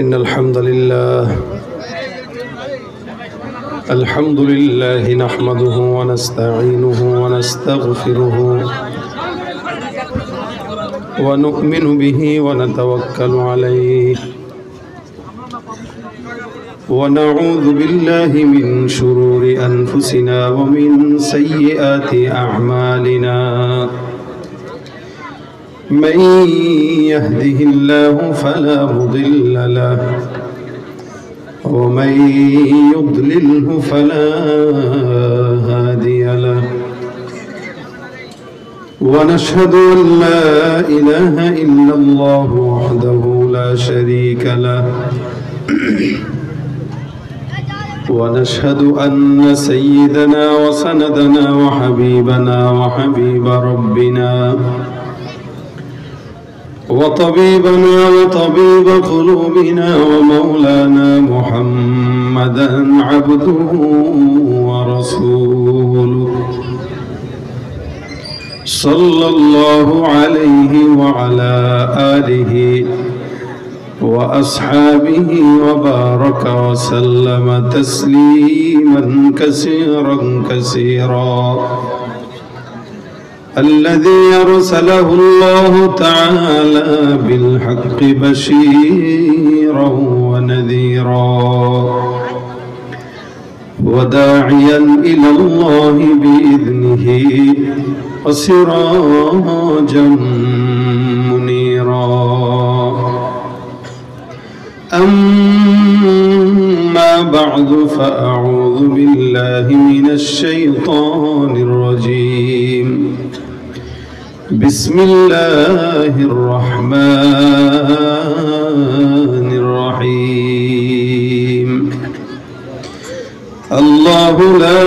إن الحمد لله نحمده ونستعينه ونستغفره ونؤمن به ونتوكل عليه ونعوذ بالله من شرور أنفسنا ومن سيئات أعمالنا من يهده الله فلا مضل له ومن يضلله فلا هادي له ونشهد أن لا إله إلا الله وحده لا شريك له ونشهد أن سيدنا وسندنا وحبيبنا وحبيب ربنا وطبيبنا وطبيب قلوبنا ومولانا محمدا عبده ورسوله صلى الله عليه وعلى آله وأصحابه وبارك وسلم تسليما كثيرا كثيرا الذي أرسله الله تعالى بالحق بشيرا ونذيرا وداعيا إلى الله بإذنه وسراجا منيرا أما بعد فأعوذ بالله من الشيطان الرجيم بسم الله الرحمن الرحيم الله لا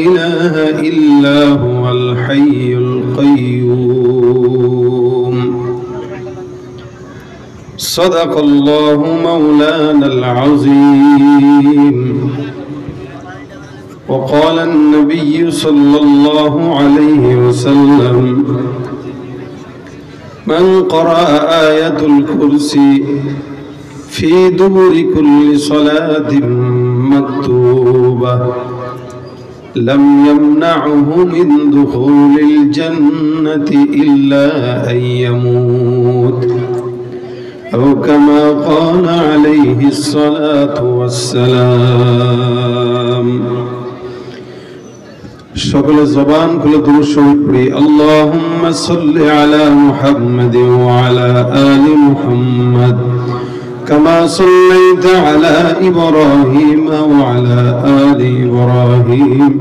إله إلا هو الحي القيوم صدق الله مولانا العظيم وقال النبي صلى الله عليه وسلم من قرأ آية الكرسي في دبر كل صلاة مكتوبة لم يمنعه من دخول الجنة إلا أن يموت أو كما قال عليه الصلاة والسلام সকল জবান খুলে দুরূদ শরীফ পড়ি আল্লাহুম্মা সাল্লি আলা মুহাম্মাদ ওয়া আলা আলি মুহাম্মাদ কামা সাল্লাইতা আলা ইব্রাহিম ওয়া আলা আলি ইব্রাহিম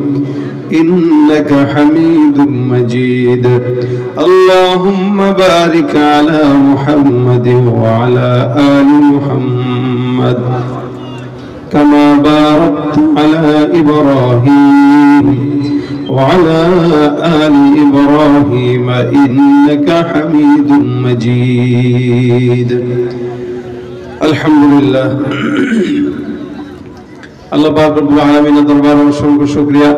ইন্নাকা হামিদুম মাজিদ আল্লাহুম্মা বারিক আলা মুহাম্মাদ ওয়া আলা আলি মুহাম্মাদ কামা বারাকতা আলা ইব্রাহিম وعلى آل إبراهيم إنك حميد مجيد الحمد لله আল্লাহ পাক রব্বুল আলামিনের দরবারে অসংখ্য শুকরিয়া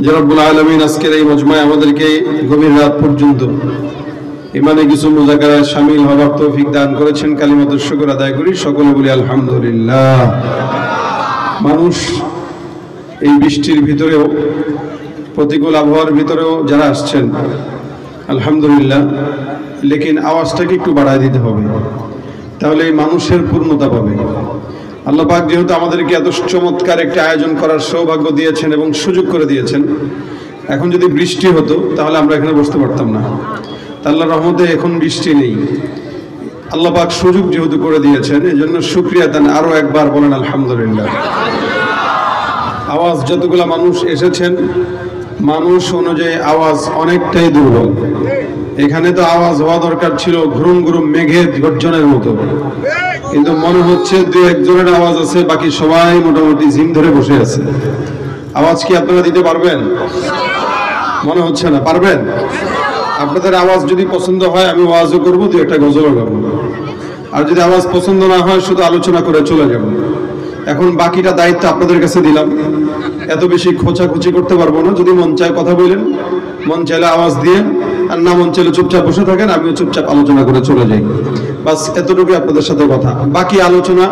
যে রব্বুল আলামিন আজকের এই মজমায় আমাদেরকে গভীর রাত পর্যন্ত ইমানে কিছু মুযাকারায় শামিল হওয়ার তৌফিক দান করেছেন। কালিমাতুশ শুকর আদায় করি, সকলে বলি আলহামদুলিল্লাহ। মানুষ এই বৃষ্টির ভিতরেও প্রতিকূল আবহাওয়ার ভিতরেও যারা আসছেন আলহামদুলিল্লাহ, লেকিন আওয়াজটাকে একটু বাড়ায় দিতে হবে, তাহলে এই মানুষের পূর্ণতা পাবে। আল্লাহ পাক যেহেতু আমাদেরকে এত চমৎকার একটা আয়োজন করার সৌভাগ্য দিয়েছেন এবং সুযোগ করে দিয়েছেন, এখন যদি বৃষ্টি হতো তাহলে আমরা এখানে বসতে পারতাম না। আল্লাহর রহমতে এখন বৃষ্টি নেই, আল্লাহ পাক সুযোগ যেহেতু করে দিয়েছেন, এই জন্য শুকরিয়া দেন। আরো একবার বলেন আলহামদুলিল্লাহ। আওয়াজ যতগুলা মানুষ এসেছেন, মানুষ অনুযায়ী আওয়াজ অনেকটাই দুর্বল। এখানে তো আওয়াজ হওয়া দরকার ছিল ঘুরুম ঘুরুম মেঘের গর্জনের মতো, কিন্তু মনে হচ্ছে দু একজনের আওয়াজ আছে, বাকি সবাই মোটামুটি জিম ধরে বসে আছে। আওয়াজ কি আপনারা দিতে পারবেন? মনে হচ্ছে না পারবেন। আপনাদের আওয়াজ যদি পছন্দ হয় আমি ওয়াজও করবো, দু একটা গজলও গাবো। আর যদি আওয়াজ পছন্দ না হয় শুধু আলোচনা করে চলে যাব। এখন বাকিটা দায়িত্ব আপনাদের কাছে দিলাম। এত বেশি খোঁচাখুচি করতে পারবো না, যদি মন চায় কথা বলেন, মন চাইলে আওয়াজ দিয়ে, আর না মন চাইলে চুপচাপ বসে থাকেন, আমিও চুপচাপ আলোচনা করে চলে যাই। বাস এতটুকু আপনাদের সাথে কথা, বাকি আলোচনা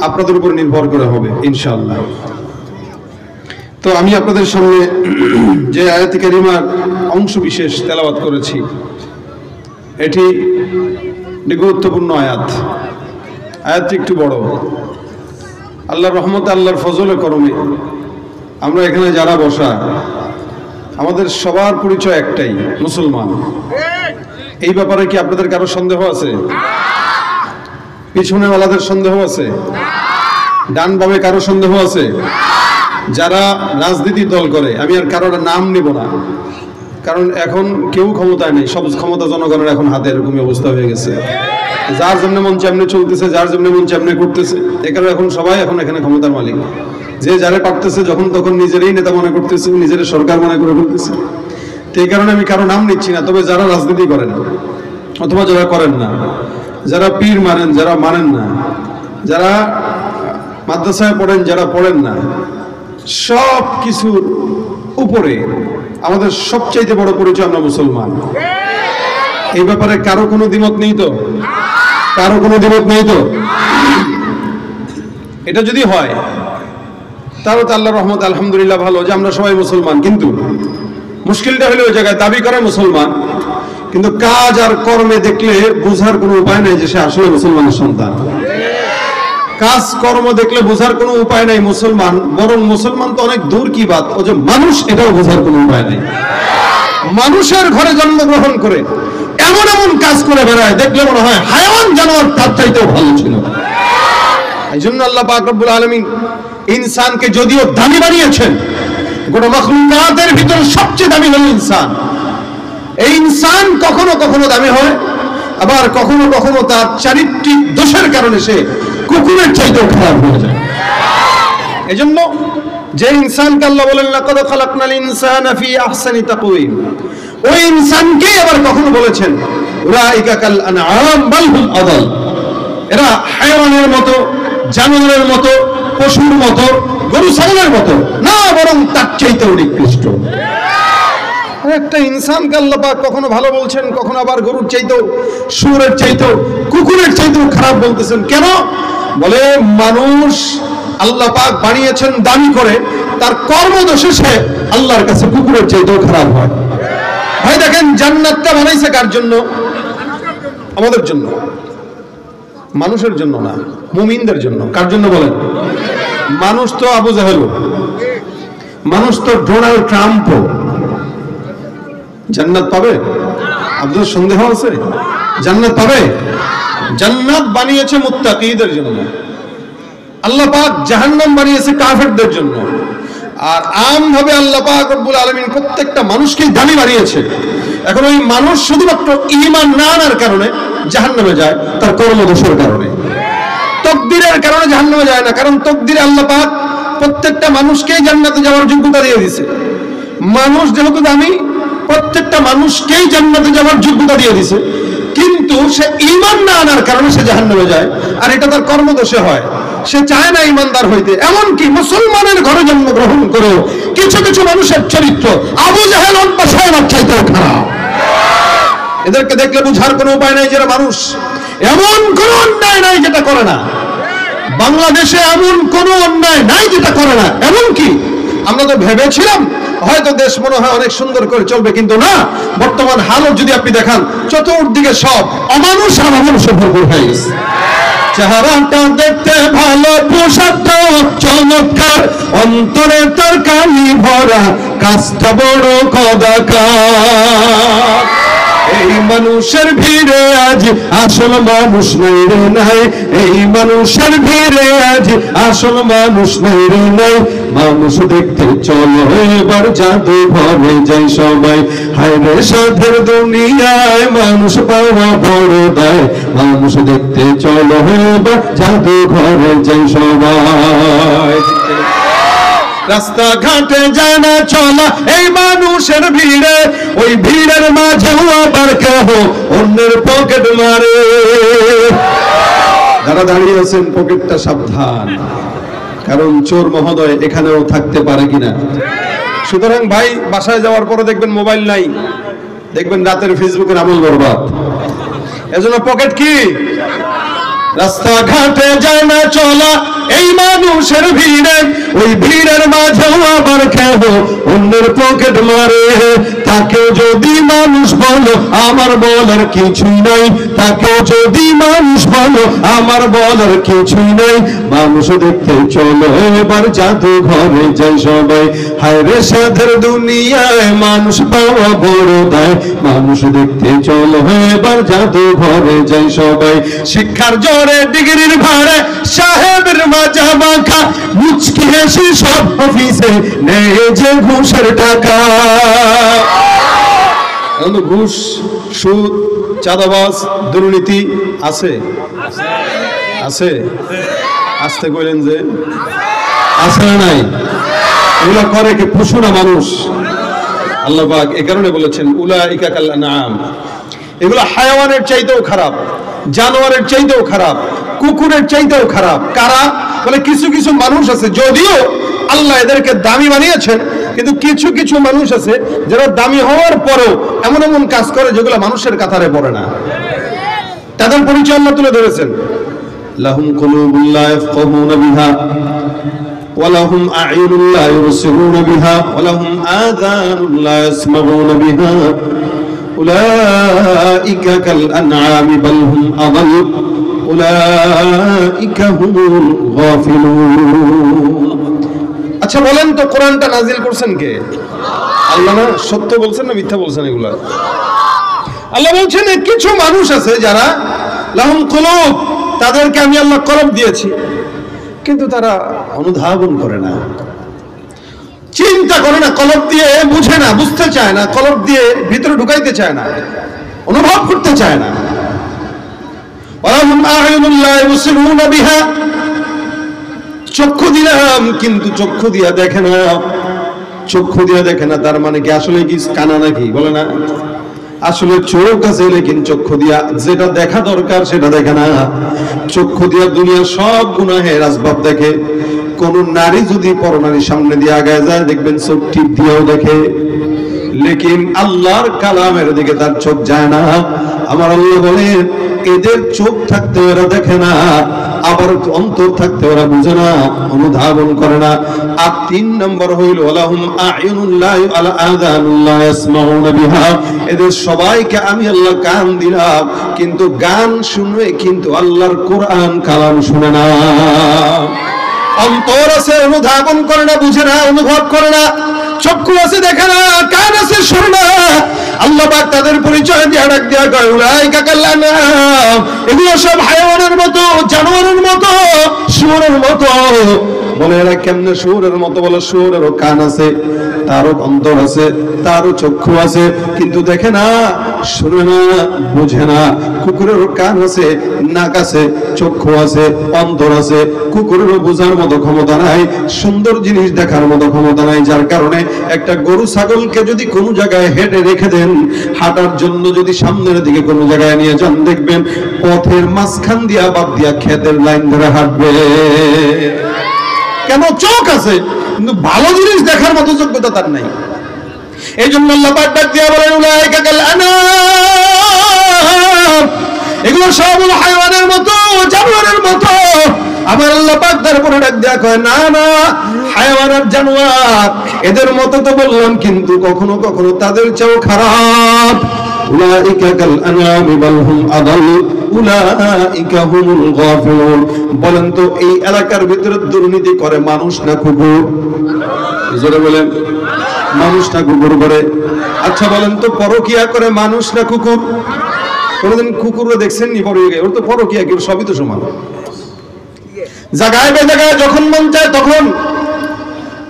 আপনাদের উপর নির্ভর করে হবে ইনশাআল্লাহ। তো আমি আপনাদের সামনে যে আয়াতে কারিমার অংশ বিশেষ তেলাওয়াত করেছি, এটি গুরুত্বপূর্ণ আয়াত। আয়াতটি একটু বড়। আল্লাহর রহমতে, আল্লাহর ফজলে করমে আমরা এখানে যারা বসা, আমাদের সবার পরিচয় একটাই, মুসলমান। এই ব্যাপারে কি আপনাদের কারো সন্দেহ আছে? পিছনে ওয়ালাদের সন্দেহ আছে? ডান বামে কারো সন্দেহ আছে? যারা রাজনীতি দল করে, আমি আর কারোর নাম নিব না, কারণ এখন কেউ ক্ষমতায় নেই, সব ক্ষমতা জনগণের এখন হাতে, এরকমই অবস্থা হয়ে গেছে। যার জন্য মন চামনে চলতেছে, যার জন্য মন চামনে করতেছে, এ কারণে এখন সবাই এখন এখানে ক্ষমতার মালিক। যে যারে পারতেছে যখন তখন নিজেরই নেতা মনে করতেছে, নিজের সরকার মনে করে ফেলতেছে। তো এই কারণে আমি কারো নাম নিচ্ছি না। তবে যারা রাজনীতি করেন অথবা যারা করেন না, যারা পীর মানেন, যারা মানেন না, যারা মাদ্রাসায় পড়েন, যারা পড়েন না, সব কিছুর উপরে আমাদের সবচাইতে বড় পরিচয় আমরা মুসলমান। এই ব্যাপারে কারো কোনো দ্বিমত নেই তো? কারো কোনো দ্বিমত নেই তো? এটা যদি হয় তাহলে তো আল্লাহর রহমত, আলহামদুলিল্লাহ, ভালো যে আমরা সবাই মুসলমান। কিন্তু মুশকিলটা হলো ওই জায়গায় দাবি করে মুসলমান, কিন্তু কাজ আর কর্মে দেখলে বোঝার কোনো উপায় নেই যে সে আসলে মুসলমানের সন্তান। কাজ কর্ম দেখলে বোঝার কোনো উপায় নাই মুসলমান, বরং মুসলমান তো অনেক দূর কি বাত, ও যে মানুষ এটাও বোঝার কোনো উপায় নেই। মানুষের ঘরে জন্মগ্রহণ করে এমন এমন কাজ করে বেড়ায়, দেখলে মনে হয় হায়াওয়ান জানোয়ার তার চাইতেও ভালো ছিল। এই জন্য আল্লাহ পাক রব্বুল আলামিন ইনসানকে যদিও দামি বানিয়েছেন, গোটা মাখলুকাতের ভিতরে সবচেয়ে দামি হলো ইনসান। এই ইনসান কখনো কখনো দামি হয়, আবার কখনো কখনো তার চারিত্রিক দোষের কারণে সে কুকুরের চাইতেও খারাপ হয়ে যায়। এজন্য যে ইনসানকে আল্লাহ বলেন লাকাদ খালাকনাল ইনসানা ফি আহসানি তাকওয়িম, ওই ইনসানকে আবার কখনো বলেছেন উলাইকা কাল আনআম বাল হুম আদাল, এরা হায়াওয়ানের মতো, জানোয়ারের মতো, পশুর মতো, গরু ছাগলের মতো না, বরং তার চাইতেও নিকৃষ্ট। একটা ইনসানকে আল্লাহ পাক কখনো ভালো বলছেন, কখনো আবার গরুর চাইতেও, শুয়োরের চাইতেও, কুকুরের চাইতেও খারাপ বলতেছেন। কেন? বলে মানুষ আল্লাহ পাক বানিয়েছেন দামি করে, তার কর্মদোষে সে আল্লাহর কাছে কুকুরের চাইতেও খারাপ হয়। ভাই দেখেন, জান্নাতটা বানাইছে কার জন্য? আমাদের জন্য, মানুষের জন্য না, মুমিনদের জন্য। কার জন্য বলেন? মানুষ তো আবু জাহেল, মানুষ তো ডোনাল্ড ট্রাম্প জান্নাত পাবে? আপনাদের সন্দেহ আছে? জান্নাত পাবে? জান্নাত বানিয়েছে মুত্তাকিদের জন্য, আল্লাহ পাক জাহান্নাম বানিয়েছে কাফেরদের জন্য। আর আমভাবে আল্লাহ পাক রব্বুল আলামিন প্রত্যেকটা মানুষকেই দামি বানিয়েছে। এখন ওই মানুষ শুধুমাত্র ঈমান না আনার কারণে জাহান্নামে যায়, তার কর্মদোষের কারণে। তাকদীরের কারণে জাহান্নামে যায় না, কারণ তাকদীরে আল্লাহ পাক প্রত্যেকটা মানুষকেই জান্নাতে যাওয়ার যোগ্যতা দিয়ে দিয়েছে। মানুষ যেহেতু দামি, প্রত্যেকটা মানুষকেই জান্নাতে যাওয়ার যোগ্যতা দিয়ে দিয়েছে, কিন্তু সে ঈমান না আনার কারণে সে জাহান্নামে যায়, আর এটা তার কর্মদোষে হয়। সে চায় না ঈমানদার হইতে। এমনকি মুসলমানের ঘরে জন্মগ্রহণ করেও কিছু কিছু মানুষের চরিত্র আবু জাহেল বা সাহেবের চাইতেও খারাপ। এদেরকে দেখলে বুঝার কোনো উপায় নাই যারা মানুষ। এমন কোন অন্যায় নাই যেটা করে না বাংলাদেশে, এমন কোন অন্যায় নাই যেটা করে না। এমনকি আমরা তো ভেবেছিলাম হয়তো দেশ মনে হয় অনেক সুন্দর করে চলবে, কিন্তু না, বর্তমান হালত যদি আপনি দেখান, চতুর্দিকে সব অমানুষ আর অমানুষে ভরপুর হয়ে গেছে। চেহারাটা দেখতে ভালো, পোশাকটাও চমৎকার, অন্তরে তার কালি ভরা, কাজটা বড় কদাকার। এই মানুষের ভিড়ে আজ আসল মানুষ নাই রে নাই, এই মানুষের ভিড়ে আজ আসল মানুষ নাই রে নাই। মানুষ দেখতে চলো এবার জাদু ঘরে যাই সবাই, হায় রে সাধের দুনিয়ায় মানুষ পাওয়া বড় দায়। মানুষ দেখতে চলো এবার জাদু ঘরে যাই সবাই। রাস্তাঘাটে যায় না চলা এই মানুষের ভিড়ে, ওই ভিড়ের মাঝেও আবার কেহ অন্যের পকেট মারে। যারা দাঁড়িয়ে আছেন পকেটটা সাবধান, কারণ চোর মহোদয় এখানেও থাকতে পারে কিনা। সুতরাং ভাই, বাসায় যাওয়ার পরে দেখবেন মোবাইল নাই, দেখবেন রাতের ফেসবুকের আমল বরবাদ। এজন্য পকেট কি, রাস্তাঘাটে যায় না চলা এই মানুষের ভিড়ে, ওই ভিড়ের মাঝেও আবার কেন অন্যের পকেট মারে। তাকে যদি মানুষ বলো আমার বলার কিছুই নাই, তাকে যদি মানুষ বলো আমার বলার কিছুই নাই। মানুষ দেখতে চলো এবার জাদু ঘরে যাই সবাই, হায় রে সাধের দুনিয়ায় মানুষ পাওয়া বড় দায়। মানুষ দেখতে চলো এবার জাদু ঘরে যাই সবাই, শিক্ষার জোরে ডিগ্রির ভাড়ে সাহেবের মাজা মাখা, মুচকি হেসে সব অফিসে নেই যে ঘুষের টাকা। ঘুষ, সুদ, চাঁদাবাজ, দুর্নীতি আছে আছে আসতে কইলেন যে আছে না নাই? এগুলো করে কে? পশু না মানুষ? আল্লাহ পাক এই কারণে বলেছেন উলাইকা কাল আনআম, এগুলো হায়াওয়ানের চাইতেও খারাপ, জানোয়ারের চাইতেও খারাপ, কুকুরের চাইতেও খারাপ। কারা? বলে কিছু কিছু মানুষ আছে, যদিও আল্লাহ এদেরকে দামি বানিয়েছেন, কিন্তু কিছু কিছু মানুষ আছে যারা দামি হওয়ার পরেও এমন এমন কাজ করে যেগুলো মানুষের কাতারে পড়ে না। তাদের পরিচয় আল্লাহ তুলে ধরেছেন, লাহুম কুলুবুন লা ইয়াফকাহুনা বিহা ওয়া লাহুম আ'য়ুনুন লা ইউবসিরুনা বিহা ওয়া লাহুম আযানুন লা ইয়াসমাউনা বিহা উলাইকা কাল আনআমি বাল হুম আযাল উলাইকা হুমুল গাফিলুন। আচ্ছা বলেন তো, কোরআনটা নাজিল করছেন কে? আল্লাহ না? সত্য বলছেন না মিথ্যা বলছেন? এগুলা আল্লাহ বলছেন কিছু মানুষ আছে যারা লাহুম কুলুব, তাদেরকে আমি আল্লাহ কলব দিয়েছি, কিন্তু তারা অনুধাবন করে না, চিন্তা করে না, কলব দিয়ে বুঝে না, বুঝতে চায় না, কলব দিয়ে ভিতরে ঢুকাইতে চায় না, অনুভব করতে চায় না। ওয়ালাহুম আ'য়ুনুন লা ইউবসিরুনা বিহা, চক্ষু দিলাম কিন্তু চক্ষু দিয়া দেখে না। চক্ষু দিয়া দেখে না তার মানে কি আসলে কি কানা নাকি? বলে না, আসলে চোখ আছে লেকিন চক্ষু দিয়া যেটা দেখা দরকার সেটা দেখে না। চক্ষু দিয়া দুনিয়ার সব গুনাহের আসবাব দেখে। কোন নারী যদি পরনারীর সামনে দিয়ে আগায় যায় দেখবেন চোখ টিপ দিয়েও দেখে, লেকিন আল্লাহর কালামের দিকে তার চোখ যায় না। আমার আল্লাহ বলেন এদের চোখ থাকতে ওরা দেখে না, আবার অন্তর থাকতে ওরা বুঝে না, অনুধাবন করে না। আর 3 নম্বর হইল ওয়ালাহুম আ'য়ুনুন লা আযানুন লা ইয়াসমাউনা বিহা, এদের সবাইকে আমি আল্লাহ কান দিলাম, কিন্তু গান শুনে কিন্তু আল্লাহর কোরআন কালাম শুনে না। অন্তর আছে অনুধাবন করে না, বুঝে না, অনুভব করে না। চক্ষু আছে দেখে না, কান আছে শুনে না। আল্লাহ পাক তাদের পরিচয় দিয়ে ডাক দেয়া কয় উলাইকা কাল আনআম, এগুলো সব হায়াওয়ানের মতো, জানোয়ারের মতো, শুয়োরের মতো। বলে এরা কেমনে শুয়োরের মতো? বলে শুয়োরেরও কান আছে, তারও অন্তর আছে, তারও চক্ষু আছে, কিন্তু দেখে না, শুনে না, বুঝে না। কুকুরেরও কান আছে, নাক আছে, চক্ষু আছে, অন্তর আছে, কুকুরেরও বোঝার মতো ক্ষমতা নাই, সুন্দর জিনিস দেখার মতো ক্ষমতা নাই। যার কারণে একটা গরু ছাগলকে যদি কোনো জায়গায় হেঁটে রেখে দেন, হাঁটার জন্য যদি সামনের দিকে কোনো জায়গায় নিয়ে যান, দেখবেন পথের মাঝখান দিয়া বাদ দিয়া ক্ষেতের লাইন ধরে হাঁটবে। কেন? চোখ আছে, কিন্তু ভালো জিনিস দেখার মতো যোগ্যতা তার নাই। এই জন্য আল্লাহ পাক ডাক দিয়া বলেন উলাইকা কাল আনআম, এগুলো সব হায়াওয়ানের মতো, জানোয়ারের মতো। আমার আল্লাহ পাক তারপরে ডাক দেয়া কয় না না, হায়াওয়ান আর জানোয়ার এদের মতো তো বললাম, কিন্তু কখনো কখনো তাদের চেয়েও খারাপ। উলাইকা কাল আনআমি বাল হুম আযাল উলাইকা হুমুল গাফিলুন। বলেন তো এই এলাকার ভিতরে দুর্নীতি করে মানুষ না কুকুর? জোরে বলেন, মানুষ না কুকুর করে? আচ্ছা বলেন তো পরকিয়া করে মানুষ না কুকুর? কোনদিন কুকুরও দেখছেন নি পরকিয়া? ওর তো পরকিয়া কি, সবই তো সমান। জায়গায় বেজায়গায় যখন মন চায় তখন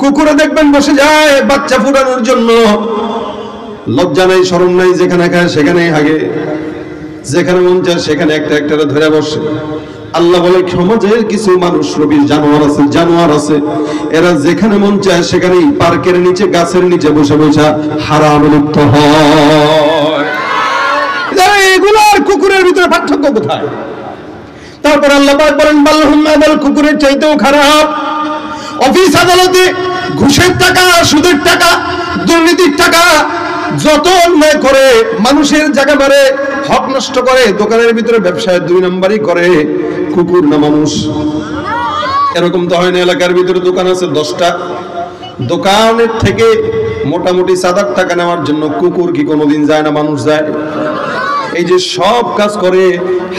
কুকুরে দেখবেন বসে যায় বাচ্চা ফুটানোর জন্য। লজ্জা নাই, শরম নাই, যেখানে খায় সেখানেই হাগে, যেখানে মন চায় সেখানে একটা একটা ধরে বসে। আল্লাহ বলে সমাজের কিছু মানুষ রবির জানোয়ার আছে, এরা যেখানে মন চায় সেখানেই পার্কের নিচে, গাছের নিচে বসে বসে হারামে লিপ্ত হয়। এগুলার কুকুরের ভিতরে পার্থক্য কোথায়? তারপর আল্লাহ পাক বলেন বাল হুম আযাল, কুকুরের চাইতেও খারাপ। অফিস আদালতে ঘুষের টাকা, সুদের টাকা, দুর্নীতির টাকা যত অন্যায় করে, মানুষের জায়গা মারে, হক নষ্ট করে, দোকানের ভিতরে ব্যবসায় 2 নম্বরই করে, কুকুর না মানুষ? এরকম তো হয় না, এলাকার ভিতরে দোকান আছে 10টা, দোকানের থেকে মোটামুটি 7-8 টাকা নেওয়ার জন্য কুকুর কি কোনোদিন যায় না, মানুষ যায়? এই যে সব কাজ করে,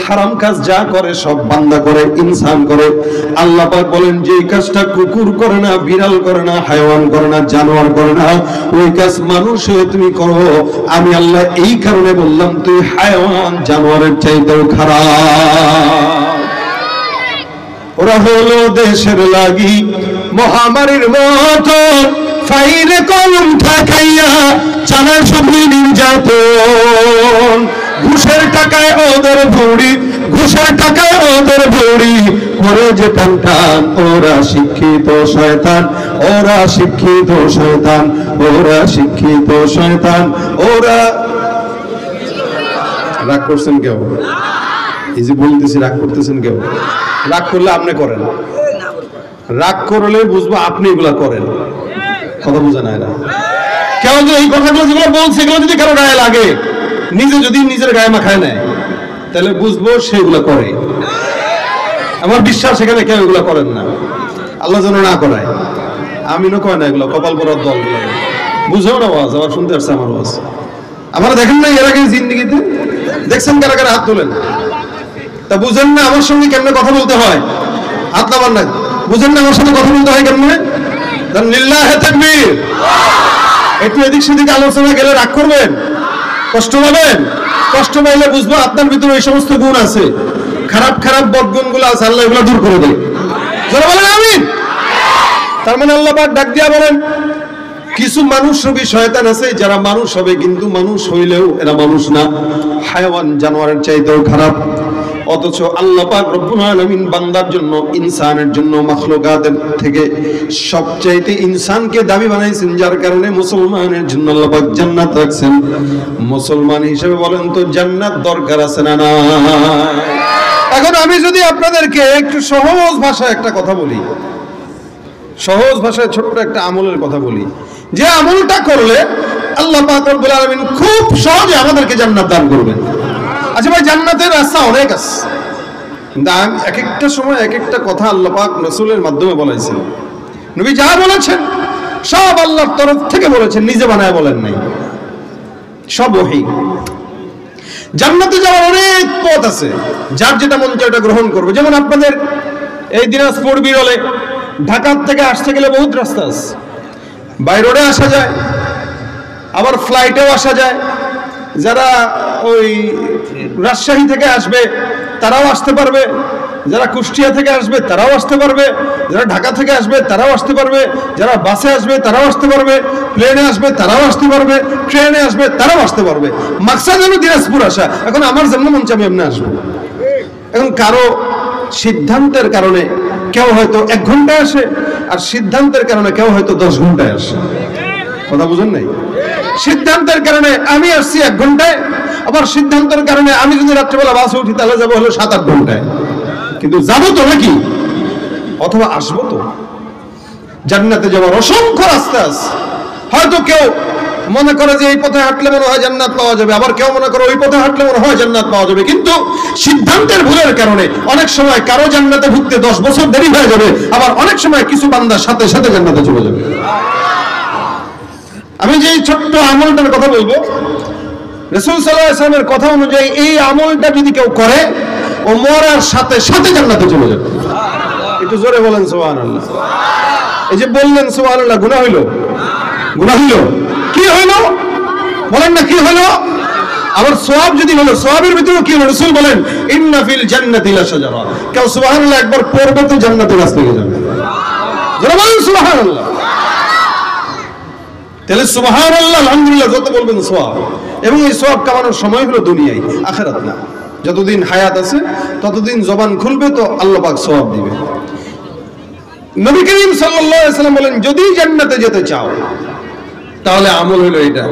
হারাম কাজ যা করে সব বান্দা করে, ইনসান করে। আল্লাহ পাক বলেন যে কাজটা কুকুর করে না, বিড়াল করে না, হায়াওয়ান করে না, জানোয়ার করে না, ওই কাজ মানুষ হয়ে তুমি করো। আমি আল্লাহ এই কারণে বললাম তুই হায়াওয়ান জানোয়ারের চাইতেও খারাপ। ওরা হলো দেশের লাগি মহামারীর মতো, ফাইলে কলম ঠাকাইয়া চালায় সবই নির্যাতন। ঘুষের টাকায় ওদের ভৌড়ি, ঘুষের টাকায় ওদের ভৌড়ি করে যে টান। ওরা শিক্ষিত শয়তান, ওরা শিক্ষিত শয়তান, ওরা শিক্ষিত শয়তান। ওরা রাগ করছেন কেউ? এই যে বলতেছি রাগ করতেছেন কেউ? রাগ করলে আপনি করেন, রাগ করলে বুঝবো আপনি এগুলা করেন। কথা বোঝা না? কেউ যে এই কথাগুলো যেগুলো বলছে এগুলো যদি কারো গায়ে লাগে, নিজে যদি নিজের গায়ে মাখায় নেয়, তাহলে বুঝবো সেগুলো করে। আমার বিশ্বাস এখানে কেউ এগুলো করেন না, আল্লাহ যেন না করায়। আমিনও কয় না এগুলো, কপাল পরার দলগুলো বুঝেও না আওয়াজ, আবার শুনতে আসছে আমার আওয়াজ। আপনারা দেখেন না এর আগে জিন্দিগিতে দেখছেন কারা কারা হাত তোলেন? তা বুঝেন না আমার সঙ্গে কেমনে কথা বলতে হয়? হাত নামান না। বুঝেন না আমার সঙ্গে কথা বলতে হয় কেমনে? লিল্লাহে তাকবীর। একটু এদিক সেদিক আলোচনা গেলে রাগ করবেন, কষ্ট পাবেন। কষ্ট পাইলে বুঝবো আপনার ভিতরে এই সমস্ত গুণ আছে, খারাপ খারাপ বদগুণ গুলো আছে, আল্লাহ এগুলো দূর করে দেয়। যারা বলেন আমিন। তার মানে আল্লাহ পাক ডাক দিয়া বলেন কিছু মানুষ রূপী শয়তান আছে যারা মানুষ হবে কিন্তু মানুষ হইলেও এরা মানুষ না, হায়াওয়ান জানোয়ারের চাইতেও খারাপ। অথচ আল্লাহ পাক রব্বুল আলামিন বান্দার জন্য, ইনসানের জন্য, মাখলুকাতের থেকে সবচাইতে ইনসানকে দামি বানাইছেন, যার কারণে মুসলমানের জন্য আল্লাহ পাক জান্নাত রাখছেন। মুসলমান হিসেবে বলেন তো জান্নাত দরকার আছে না না? এখন আমি যদি আপনাদেরকে একটু সহজ ভাষায় একটা কথা বলি, সহজ ভাষায় ছোট্ট একটা আমলের কথা বলি, যে আমলটা করলে আল্লাহ পাক রব্বুল আলামিন খুব সহজে আমাদেরকে জান্নাত দান করবেন। আচ্ছা ভাই, জান্নাতের রাস্তা অনেক আছে, কিন্তু এক একটা সময় এক একটা কথা আল্লাহ পাক রাসূলের মাধ্যমে বলেছেন। নবী যা বলেছেন সব আল্লাহর তরফ থেকে বলেছেন, নিজে বানায় বলেন নাই, সব ওহী। জান্নাতে যাওয়ার অনেক পথ আছে, যার যেটা মন চায় ওটা গ্রহণ করবে। যেমন আপনাদের এই দিনাজপুর বিরলে ঢাকার থেকে আসতে গেলে বহুত রাস্তা আছে, বাই রোডে আসা যায়, আবার ফ্লাইটেও আসা যায়। যারা ওই রাজশাহী থেকে আসবে তারাও আসতে পারবে, যারা কুষ্টিয়া থেকে আসবে তারাও আসতে পারবে, যারা ঢাকা থেকে আসবে তারাও আসতে পারবে, যারা বাসে আসবে তারাও আসতে পারবে, প্লেনে আসবে তারাও আসতে পারবে, ট্রেনে আসবে তারাও আসতে পারবে। মাকসাদ হলো দিনাজপুর আসা। এখন আমার জন্য মন চাই আমি এমনি আসবো। এখন কারো সিদ্ধান্তের কারণে কেউ হয়তো 1 ঘন্টায় আসে, আর সিদ্ধান্তের কারণে কেউ হয়তো 10 ঘন্টায় আসে। কথা বুঝেন নাই? সিদ্ধান্তের কারণে আমি আসছি 1 ঘন্টায়, আবার সিদ্ধান্তের কারণে আমি যদি রাত্রেবেলা বাসে উঠি তাহলে যাবো হলো 7-8 ঘন্টায়, কিন্তু যাবো তো নাকি, অথবা আসবো তো। জান্নাতে যাওয়ার অসংখ্য রাস্তা আছে। হয়তো কেউ মনে করে যে এই পথে হাঁটলে মনে হয় জান্নাত পাওয়া যাবে, আবার কেউ মনে করে ওই পথে হাঁটলে মনে হয় জান্নাত পাওয়া যাবে, কিন্তু সিদ্ধান্তের ভুলের কারণে অনেক সময় কারো জান্নাতে ঢুকতে 10 বছর দেরি হয়ে যাবে, আবার অনেক সময় কিছু বান্দার সাথে সাথে জান্নাতে চলে যাবে। আমি যে ছোট্ট আমলটার কথা বলবো, রাসূল সাল্লাল্লাহু আলাইহি ওয়াসাল্লামের কথা অনুযায়ী এই আমলটা যদি কেউ করে ও মরার সাথে সাথে জান্নাতে চলে যাবে। একটু জোরে বলেন সুবহানাল্লাহ। এই যে বললেন সুবহানাল্লাহ, গুনাহ হইল? গুনাহ হইল? কি হইল বলেন না, কি হইল? আবার সওয়াব যদি হলো, সওয়াবের ভিতরে কি হলো? রাসূল বলেন ইন্না ফিল জান্নাতি লাশাজারা। কেউ সুবহানাল্লাহ একবার পড়বে তো জান্নাতে গাছ পেয়ে যাবে। জোরে বলেন সুবহানাল্লাহ। তাহলে সুবহানাল্লাহ আলহামদুলিল্লাহ যত বলবেন সওয়াব, এবং এই সওয়াব কামানোর সময় হলো দুনিয়ায়, আখিরাত না। যতদিন হায়াত আছে ততদিন জবান খুলবে তো আল্লাহ পাক সওয়াব দিবে। নবী করিম সাল্লাল্লাহু আলাইহি ওয়াসাল্লাম বলেন যদি জান্নাতে যেতে চাও তাহলে আমল হলো এটা,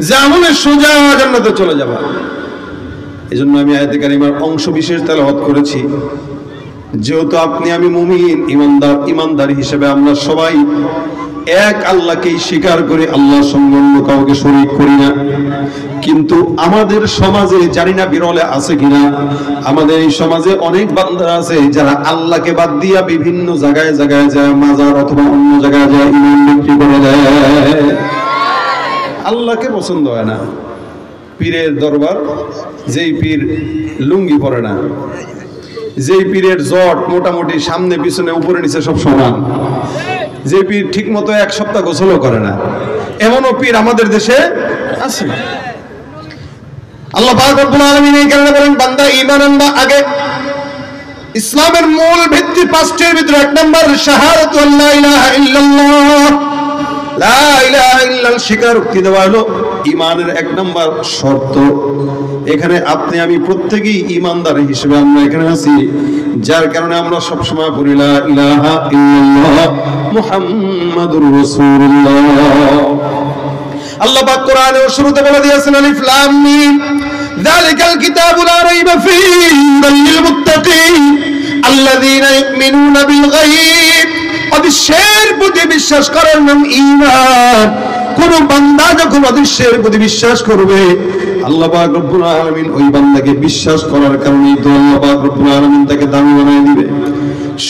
যে আমলে সোজা জান্নাতে চলে যাবে। এজন্য আমি আয়াতে কারিমার অংশ বিশেষ তেলাওয়াত করেছি, যেহেতু আপনি আমি মুমিন, ইমানদার হিসেবে আমরা সবাই এক আল্লাহকেই স্বীকার করি, আল্লাহর সঙ্গে অন্য কাউকে শরীক করি না। কিন্তু আমাদের সমাজে জানি না বিরলে আছে কিনা, আমাদের এই সমাজে অনেক বান্দা আছে যারা আল্লাহকে বাদ দিয়া বিভিন্ন জায়গায় জায়গায় যায়, মাজার অথবা অন্য জায়গায় যায় ইমান বিক্রি করে দেয়। আল্লাহকে পছন্দ হয় না। পীরের দরবার, যেই পীর লুঙ্গি পরে না, যেই পীরের জট মোটামুটি সামনে পিছনে উপরে নিচে সব সমান, যে পীর ঠিক মতো এক সপ্তাহ গোসলও করে না, এমনও পীর আমাদের দেশে আছে। আল্লাহ পাক রব্বুল আলামিন এই কারণে বলেন, বান্দা ঈমান আনবা আগে। ইসলামের মূল ভিত্তি পাঁচটির ভিতরে এক নম্বর শাহাদাতু আল্লা ইলাহা ইল্লাল্লাহ, লা ইলাহা ইল্লাল্লাহ স্বীকারোক্তি দেওয়া হলো ঈমানের এক নম্বর শর্ত। এখানে আপনি আমি প্রত্যেকেই ঈমানদার হিসেবে আমরা এখানে আছি, যার কারণে আমরা সব সময় বলি লা ইলাহা ইল্লাল্লাহ মুহাম্মাদুর রাসূলুল্লাহ। আল্লাহ পাক কোরআনের শুরুতে বলে দিয়েছেন আলিফ লাম মিম যালিকাল কিতাবু লা রাইবা ফীহি হুদাল লিল মুত্তাকিন আল্লাযীনা ইউমিনুনা বিল গায়ব। অদৃশ্যের প্রতি বিশ্বাস করার নাম ঈমান। কোন বান্দা যখন অদৃশ্যের প্রতি বিশ্বাস করবে, আল্লাহ পাক রব্বুল আলামিন ওই বান্দাকে বিশ্বাস করার কারণেই তো আল্লাহ পাক রব্বুল আলামিন তাকে দামি বানিয়ে দিবে।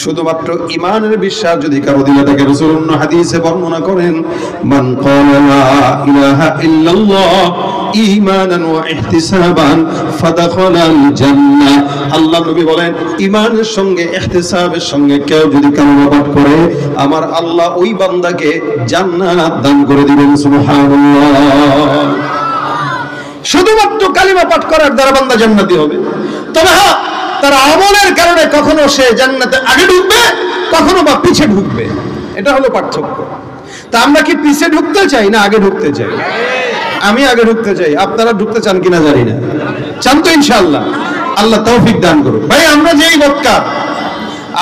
শুধুমাত্র ঈমানের বিশ্বাস যদি কারো দিলে থাকে, রাসূলুল্লাহ হাদিসে বর্ণনা করেন, মান ক্বালা লা ইলাহা ইল্লাল্লাহ ঈমানান ওয়া ইহতিসাবান ফাদাখালাল জান্নাহ। আল্লাহ নবী বলেন, ঈমানের সঙ্গে ইহতিসাবের সঙ্গে কেউ যদি কালিমা পাঠ করে, আমার আল্লাহ ওই বান্দাকে জান্নাত দান করে দিবেন। সুবহানাল্লাহ। শুধুমাত্র কালিমা পাঠ করার দ্বারা বান্দা জান্নাতি হবে। তবে হ্যাঁ, তার আমলের কারণে কখনো সে জান্নাতে আগে ঢুকবে, কখনো বা পিছে ঢুকবে। এটা হলো পার্থক্য। তা আমরা কি পিছে ঢুকতে চাই না আগে ঢুকতে চাই? আমি আগে ঢুকতে চাই। আপনারা ঢুকতে চান কিনা জানি না। চান তো ইনশাআল্লাহ? আল্লাহ তৌফিক দান করুন। ভাই, আমরা যেই বদকার,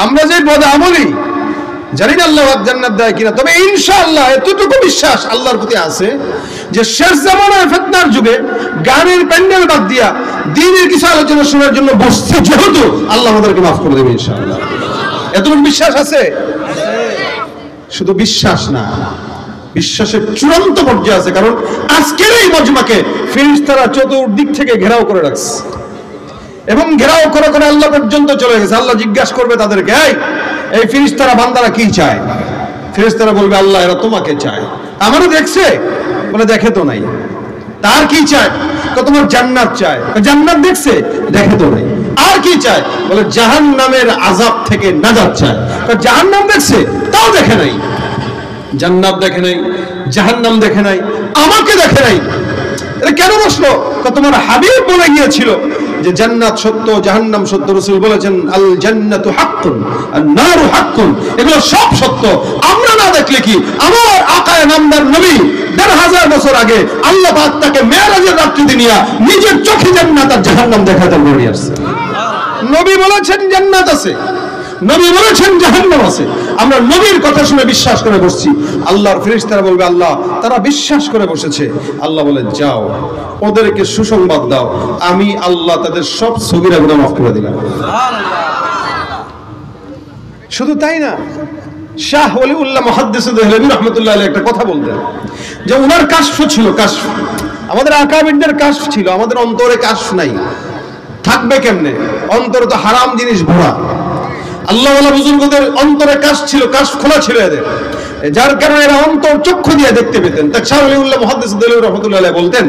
আমরা যেই বদআমলী, জানি না আল্লাহ জান্নাত দেয় কিনা, তবে ইনশাআল্লাহ এতটুকু বিশ্বাস আল্লাহর প্রতি আছে যে শেষ জামানার ফিতনার যুগে গানের প্যান্ডেল বাদ দিয়া দ্বীনের কিছু আলোচনা শোনার জন্য বসছে, যেহেতু আল্লাহ আমাদেরকে মাফ করে দেবে ইনশাআল্লাহ। এতটুকু বিশ্বাস আছে। শুধু বিশ্বাস না, বিশ্বাসের চূড়ান্ত পর্যায়ে আছে। কারণ আজকের এই মজমাকে ফেরেশতারা চতুর্দিক থেকে ঘেরাও করে রাখছে, এবং ঘেরাও করে করে আল্লাহ পর্যন্ত চলে গেছে। আল্লাহ জিজ্ঞাসা করবে তাদেরকে, এই ফেরেশতারা বান্দারা কি চায়? ফেরেশতারা বলবে, আল্লাহ এরা তোমাকে চায়। আমারও দেখছে? বলে দেখে তো নাই। তার কি চায়? তোমার জান্নাত চায়। জান্নাত দেখছে? দেখে তো নাই। আর কি চায়? বলে জাহান্নামের আযাব থেকে নাজাত চায়। জাহান্নাম দেখছে? তাও দেখে নাই। জান্নাত দেখে নাই, জাহান্নাম দেখে নাই, আমাকে দেখে নাই। এটা কেন বসলো? তোমার হাবিব বলে গিয়েছিল যে জান্নাত সত্য, জাহান্নাম সত্য। রাসূল বলেছেন, আল জান্নাতু হাক্কুন আন নারু হাক্কুন। এগুলো সব সত্য। আমরা না দেখলে কি? আমার আকায়ে নামদার নবী ১৫০০ বছর আগে আল্লাহ পাক তাকে মেরাজের রাত্রিতে নিয়ে নিজের চোখে জান্নাত আর জাহান্নাম দেখাতে বলে আসছে। নবী বলেছেন জান্নাত আছে, নবী বলেছেন জাহান্নাম আছে। আমরা নবীর কথা শুনে বিশ্বাস করে বসছি। আল্লাহর ফেরেশতারা বলবে, আল্লাহ তারা বিশ্বাস করে বসেছে। আল্লাহ বলে, যাও ওদেরকে সুসংবাদ দাও, আমি আল্লাহ তাদের সব সগীরা গুনাহ মাফ করে দিলাম। শুধু তাই না, শাহ ওলিউল্লাহ মুহাদ্দিস দেহলভী রাহমাতুল্লাহ আলাইহি একটা কথা বলতেন যে ওনার কাশফ ছিল। কাশফ আমাদের আকাবিরদের কাশফ ছিল, আমাদের অন্তরে কাশফ নাই। থাকবে কেমনে? অন্তরে তো হারাম জিনিস ভরা। আল্লাহ ওয়ালা বুজুর্গদের অন্তরে কাশফ ছিল, কাশফ খোলা ছিল এদের, যার কারণে এরা অন্তর চক্ষু দিয়ে দেখতে পেতেন। তাই শাহ ওলিউল্লাহ মুহাদ্দিস দেহলভী রাহমাতুল্লাহ আলাইহি বলতেন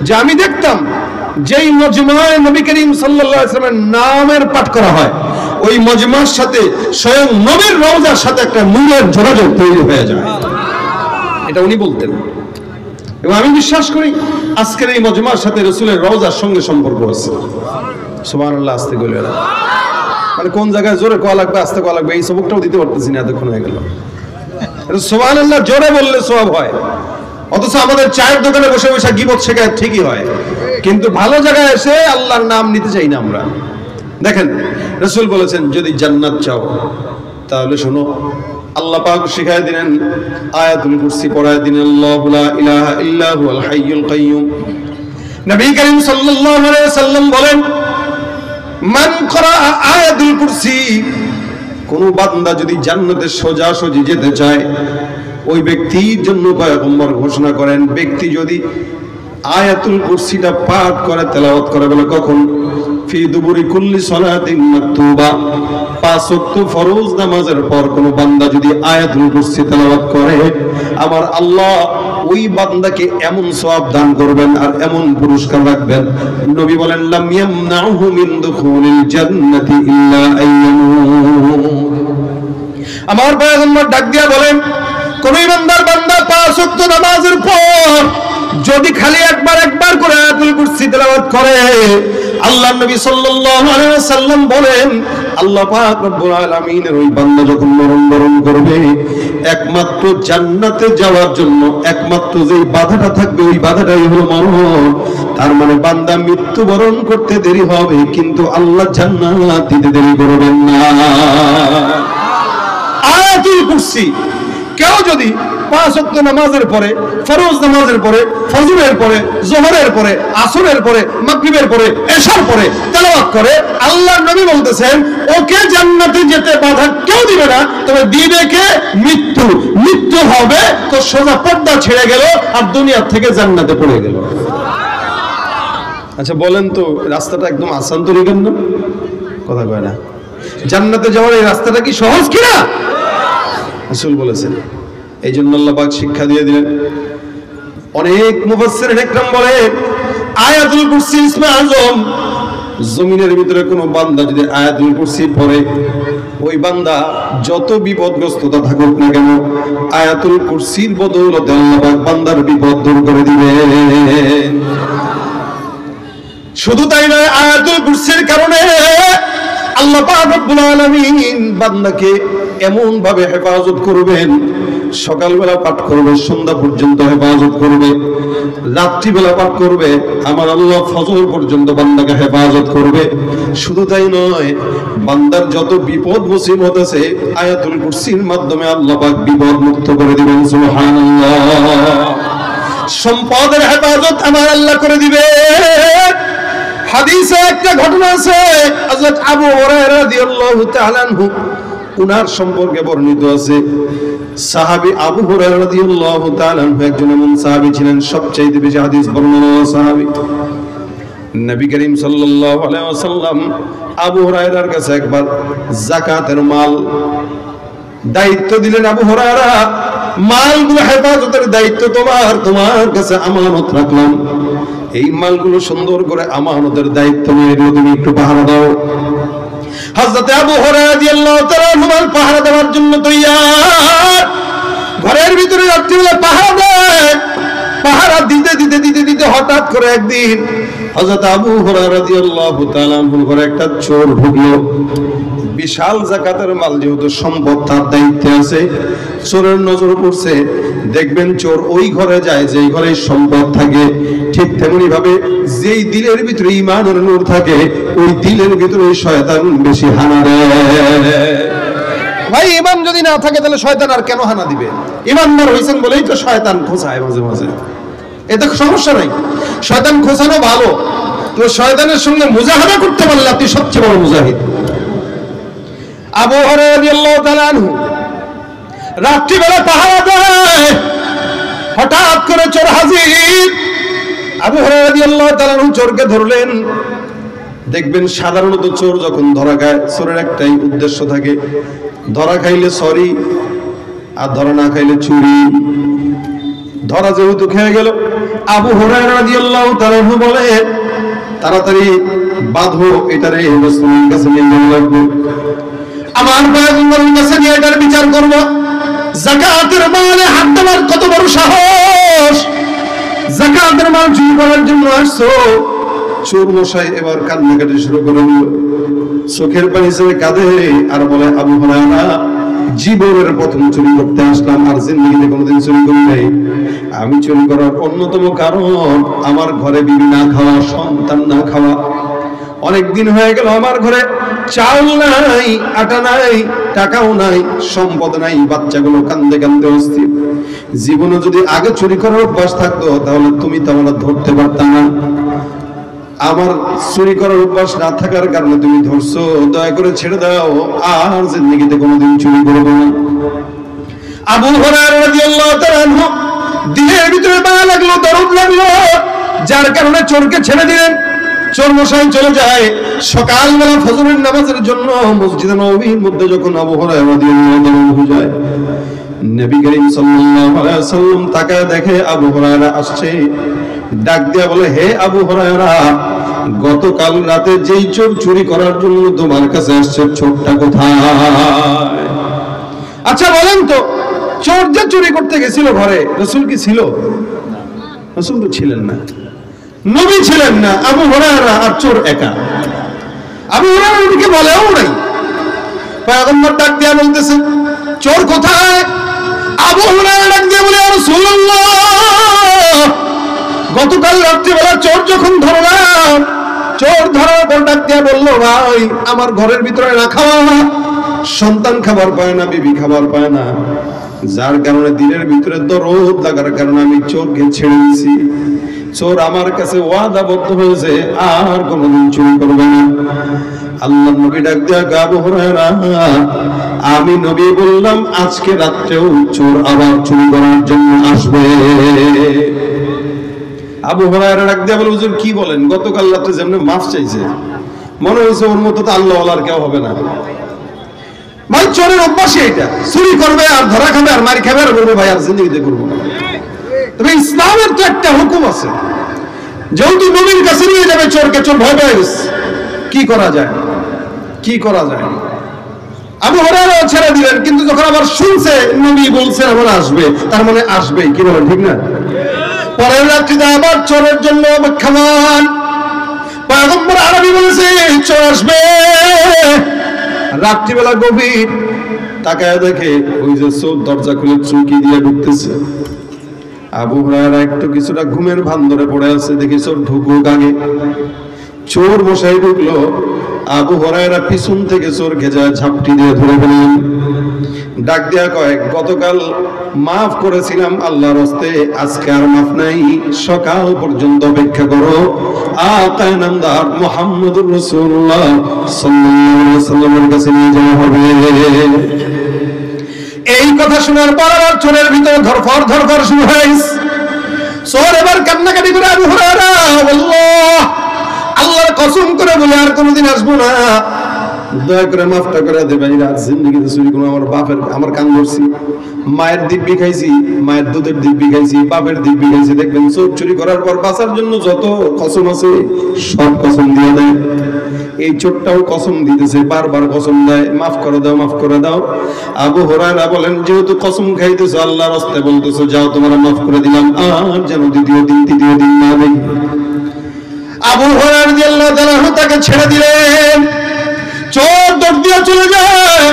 যে আমি দেখতাম যেই মজমায়ে নবী করিম সাল্লাল্লাহু আলাইহি ওয়াসাল্লামের নামের পাঠ করা হয়, ওই মজমার সাথে স্বয়ং নবীর রওজার সাথে একটা নূরের যোগাযোগ তৈরি হয়ে যায়। এটা উনি বলতেন, এবং আমি বিশ্বাস করি আজকের এই মজমার সাথে রাসূলের রওজার সঙ্গে সম্পর্ক আছে। সুবহানাল্লাহ। আস্তে বলে মানে কোন জায়গায় জোরে কোয়া লাগবে, আস্তে কোয়া লাগবে, এই সবকটাও দিতে পারতেছি না, এতক্ষণ হয়ে গেল। সুবহানাল্লাহ জোরে বললে সওয়াব হয়, অথচ আমাদের চায়ের দোকানে বসে বসে গীবত শেখায় ঠিকই হয়, কিন্তু ভালো জায়গায় এসে আল্লাহর নাম নিতে চাই না আমরা। দেখেন, রাসূল বলেছেন যদি জান্নাত চাও তাহলে শোনো, আল্লাহ পাক শিখায় দিলেন, আয়াতুল কুরসি পড়ায় দিলেন, আল্লাহু লা ইলাহা ইল্লা হুয়াল হাইয়ুল কাইয়্যুম। নবী করিম সাল্লাল্লাহু আলাইহি ওয়াসাল্লাম বলেন, মান করা আয়াতুল কুরসি, কোন বান্দা যদি জান্নাতে সোজাসুজি যেতে চায়, ওই ব্যক্তির জন্য পয়গম্বর ঘোষণা করেন, ব্যক্তি যদি আয়াতুল কুরসিটা পাঠ করে তেলাওয়াত করে, বলে কখন? ফি দুবুরি কুল্লি সালাতিন মাকতুবা, 5 ওয়াক্ত ফরজ নামাজের পর কোন বান্দা যদি আয়াতুল কুরসি তেলাওয়াত করে, আমার আল্লাহ ওই বান্দাকে এমন সওয়াব দান করবেন আর এমন পুরস্কার রাখবেন, নবী বলেন লাম ইয়ামনাহু মিন দুখুলিল জান্নাতি ইল্লা আইয়ামুত। আমার পয়গম্বর ডাক দিয়া বলেন, কোন বান্দা 5 ওয়াক্ত নামাজের পর যদি খালি একবার করে আয়াতুল কুরসি তেলাওয়াত করে, আল্লাহর নবী সাল্লাল্লাহু আলাইহি ওয়াসাল্লাম বলেন, আল্লাহ পাক রব্বুল আলামিনের ওই বান্দা যখন মরণ করবে, একমাত্র জান্নাতে যাওয়ার জন্য একমাত্র যেই বাধাটা থাকবে ওই বাধাটাই হলো মরণ। তার মানে বান্দা মৃত্যুবরণ করতে দেরি হবে, কিন্তু আল্লাহ জান্নাত দিতে দেরি করবেন না। আয়াতুল কুরসি কেউ যদি 5 ওয়াক্ত নামাজের পরে, ফরজ নামাজের পরে, ফজরের পরে, যোহরের পরে, আসরের পরে, মাগরিবের পরে, এশার পরে তেলাওয়াত করে, আল্লাহর নবী বলতেছেন ওকে জান্নাতে যেতে বাধা কেউ দিবে না, তবে দিবে কে? মৃত্যু হবে তো সোজা পর্দা ছেড়ে গেল আর দুনিয়া থেকে জান্নাতে পড়ে গেল। আচ্ছা বলেন তো, রাস্তাটা একদম আসান তো লিখেন না? কথা কয় না। জান্নাতে যাওয়ার এই রাস্তাটা কি সহজ কিনা? রাসূল বলেছেন। এই জন্য আল্লাহ পাক শিক্ষা দিয়ে দিলেন। অনেক মুফাসসিরিন ইকরাম বলে, আয়াতুল কুরসি ইসমে আযম। জমিনের ভিতরে কোনো বান্দা যদি আয়াতুল কুরসি পড়ে, ওই বান্দা যত বিপদগ্রস্ততা থাকুক না কেন, আয়াতুল কুরসির বদৌলতে আল্লাহ পাক বান্দার বিপদ দূর করে দিবেন। শুধু তাই নয়, আয়াতুল কুরসির কারণে আল্লাহ পাক রব্বুল আলামিন বান্দাকে এমন ভাবে হেফাজত করবেন, সকালবেলা পাঠ করবে, সন্ধ্যা পর্যন্ত হেফাজত করবে, রাত্রিবেলা পাঠ করবে, আমার আল্লাহ ফজর পর্যন্ত বান্দাকে হেফাজত করবে। শুধু তাই নয়, বান্দার যত বিপদ মুসিবত আছে আয়াতুল কুরসির মাধ্যমে আল্লাহ পাক বিপদ মুক্ত করে দিবেন। সুবহানাল্লাহ। সম্পদের হেফাজত আমার আল্লাহ করে দিবে। হাদিসে একটা ঘটনা আছে, হযরত আবু হুরায়রা রাদিয়াল্লাহু তাআলা আনহু, উনার সম্পর্কে বর্ণিত আছে, সাহাবী আবু হুরায়রা রাদিয়াল্লাহু তাআলা আনহু একজন এমন সাহাবী ছিলেন, সবচেয়ে বেশি হাদিস বর্ণনা সাহাবী। নবী করিম সাল্লাল্লাহু আলাইহি ওয়াসাল্লাম আবু হুরায়রার কাছে একবার যাকাতের মাল দায়িত্ব দিলেন। আবু হুরায়রা, মালগুলো হেফাজতের দায়িত্ব তোমার কাছে আমানত রাখলাম, এই মালগুলো সুন্দর করে আমানতের দায়িত্ব নিয়ে তুমি একটু পাহারা দাও। হযরত আবু হুরায়রা রাদিয়াল্লাহু তাআলা আনহু পাহারা দেওয়ার জন্য তৈয়ার। ঘরের ভিতরে রাত্রিবেলা পাহারা দেয়। পাহারা দিতে হঠাৎ করে একদিন হযরত আবু হুরায়রা রাদিয়াল্লাহু তাআলা আনহুর ঘরে একটা চোর ঢুকলো। বিশাল যাকাতের মাল যেহেতু সম্পদ তার দায়িত্বে আছে, চোরের নজর পড়ছে। দেখবেন চোর ওই ঘরে যায় যেই ঘরে সম্পদ থাকে, ঠিক তেমনি ভাবে যেই দিলের ভিতরে ঈমানের নূর থাকে ওই দিলের ভিতরে শয়তান বেশি হানা দেয়। ভাই ঈমান যদি না থাকে তাহলে শয়তান আর কেন হানা দিবে? ঈমানদার হইছেন বলেই তো শয়তান খোঁচায় মাঝে মাঝে, এতে সমস্যা নাই। শয়তান খোঁচানো ভালো, তো শয়তানের সঙ্গে মুজাহাদা করতে পারলে আপনি সবচেয়ে বড় মুজাহিদ। আবু হুরায়রা রাদিয়াল্লাহু তাআলা আনহু রাত্রিবেলা পাহারা দেয়, হঠাৎ করে চোর হাজির। আবু হুরায়রা রাদিয়াল্লাহু তাআলা আনহু চোরকে ধরলেন। দেখবেন সাধারণত চোর যখন ধরা খায়, চোরের একটাই উদ্দেশ্য থাকে, ধরা খাইলে সরি আর ধরা না খাইলে চুরি। ধরা যেহেতু খেয়ে গেল, আবু হুরায়রা রাদিয়াল্লাহু তাআলা আনহু বলে, তাড়াতাড়ি বাঁধো এটারে, রাসূলের কাছে নিয়ে লাগবে, আমার পয়গম্বরের কাছে নিয়ে এটার বিচার করব। যাকাতের মালে হাত দেওয়ার কত বড় সাহস! যাকাতের মাল চুরি করার জন্য আসছো। চোর মশাই এবার কান্নাকাটি শুরু করে দিল, চোখের পানি ছেড়ে কাঁদে আর বলে, আবু হুরায়রা, জীবনের প্রথম চুরি করতে আসলাম, আর জিন্দেগিতে কোনোদিন চুরি করি নাই। আমি চুরি করার অন্যতম কারণ আমার ঘরে বিবি না খাওয়া, সন্তান না খাওয়া। অনেকদিন হয়ে গেল আমার ঘরে চাউল নাই, আটা নাই, টাকাও নাই, সম্পদ নাই, বাচ্চাগুলো কান্দে কান্দে অস্থির। জীবনে যদি আগে চুরি করার অভ্যাস থাকতো তাহলে তুমি তো আমার ধরতে পারতাম না। আমার চুরি করার অভ্যাস না থাকার কারণে তুমি ধরছো, দয়া করে ছেড়ে দাও, আর জিন্দেগিতে কোনোদিন চুরি করবো না। আবু হুরায়রা রাদিয়াল্লাহু তাআলা আনহু দিলের ভিতরে মায়া লাগলো, দরদ লাগলো, যার কারণে চোরকে ছেড়ে দিলেন। চোর মশাই চলে যায়। সকালবেলা ফজরের নামাজের জন্য মসজিদে নববীর মধ্যে যখন আবু হুরায়রা রাদিয়াল্লাহু আনহু যায়, নবী করিম সাল্লাল্লাহু আলাইহি ওয়াসাল্লাম তাকায় দেখে আবু হুরায়রা আসছে। ডাক দিয়া বলে, হে আবু হুরায়রা, গতকাল রাতে যেই চোর চুরি করার জন্য তোমার কাছে আসছে, চোরটা কোথায়? আচ্ছা বলেন তো, চোর যে চুরি করতে গেছিল ঘরে, রাসূল কি ছিল? রাসূল তো ছিলেন না, নবী ছিলেন না, আবু হুরায়রা আর চোর একা। আবু হুরায়রা নবীকে বলেও নাই। পয়গম্বর ডাক দিয়া বলতেছে, চোর কোথায়? আবু হুরায়রা ডাক দিয়া বলে, ইয়া রাসূলুল্লাহ, গতকাল রাত্রিবেলা চোর যখন ধরলাম, চোর ধরার পর ডাক দিয়া বললো, ভাই আমার ঘরের ভিতরে রাখা সন্তান খাবার পায় না, বিবি খাবার পায় না, যার কারণে দিনের ভিতরে দরদ লাগার কারণে আমি চোরকে ছেড়ে দিছি। চোর আমার কাছে ওয়াদাবদ্ধ হয়েছে আর কোনোদিন চুরি করবে না। আল্লাহ নবী ডাক দিয়া, আবু হুরায়রা, আমি নবী বললাম আজকে রাত্রেও চোর আবার চুরি করার জন্য আসবে। আবু হুরায়রা ডাক দিয়া বলে, হুজুর কি বলেন? গতকাল রাতে যেমন মাফ চাইছে, মনে হয়েছে ওর মতো তো আল্লাহ ওয়ালার কেউ হবে না। ভাই চোরের অভ্যাসই এটা, চুরি করবে আর ধরা খাবে আর মার খাবে আর বলবে ভাই আর জিন্দেগিতে করবো না। তবে ইসলামের তো একটা হুকুম আছে, যেহেতু নবীর কাছে নিয়ে যাবে চোরকে, চোর ভয় পেয়ে গেছে, কি করা যায়? কি করা যায়? আবু হুরায়রা ছেড়ে দিলেন, কিন্তু যখন আবার শুনছে নবী বলছেন আবার আসবে, তার মানে আসবেই, কি বলেন ঠিক না? পরের রাত্রিতে আবার চোরের জন্য অপেক্ষমান। পয়গম্বর আরবি বলেছে চোর আসবে। রাত্রিবেলা গভীর, তাকায় দেখে ওই যে চোর দরজা খুলে চুকি দিয়ে ঢুকতেছে। আবু হুরায়রা একটু কিছুটা ঘুমের ভান ধরে পড়ে আছে, দেখি চোর ঢুকুক আগে। চোর মশাই ঢুকলো, আবু হুরায়রা পিছন থেকে চোর ঘেজা ঝাপটি দিয়ে ধরে ফেললেন। ডাক দিয়া কয়, গতকাল মাফ করেছিলাম আল্লাহর হস্তে, আজকে আর মাফ নাই, সকাল পর্যন্ত অপেক্ষা করো, আকায়ে নামদার মুহাম্মদুর রাসূলুল্লাহ সাল্লাল্লাহু আলাইহি ওয়াসাল্লামের কাছে নিয়ে যাওয়া হবে। এই কথা শোনার পর আবার চোরের ভিতরে ধরফর শুরু হয়েছে। চোর এবার কান্নাকাটি করে, আবু হুরায়রা আল্লাহ, আল্লাহর কসম করে বলে আর কোনোদিন আসবো না, দয়া করে মাফটা করে দে ভাই, রাত জিন্দেগিতে চুরি কোনো আমার বাপের, আমার কান ধরছি, মায়ের দিব্যি খাইছি, মায়ের দুধের দিব্যি খাইছি, বাপের দিব্যি খাইছি। দেখবেন চোর চুরি করার পর বাঁচার জন্য যত কসম আছে সব কসম দিয়ে দেয়। এই চোরটাও কসম দিতেছে, বারবার কসম দেয়, মাফ করে দাও, মাফ করে দাও। আবু হুরায়রা বলেন, যেহেতু কসম খাইতেছো, আল্লাহর রাস্তায় বলতেছো, যাও তোমার মাফ করে দিলাম, আর যেন দ্বিতীয় দিন না দেখি। আবু হুরায়রা রাদিয়াল্লাহু তাআলা তাকে ছেড়ে দিলেন। চোর দৌড় দিয়ে চলে যায়।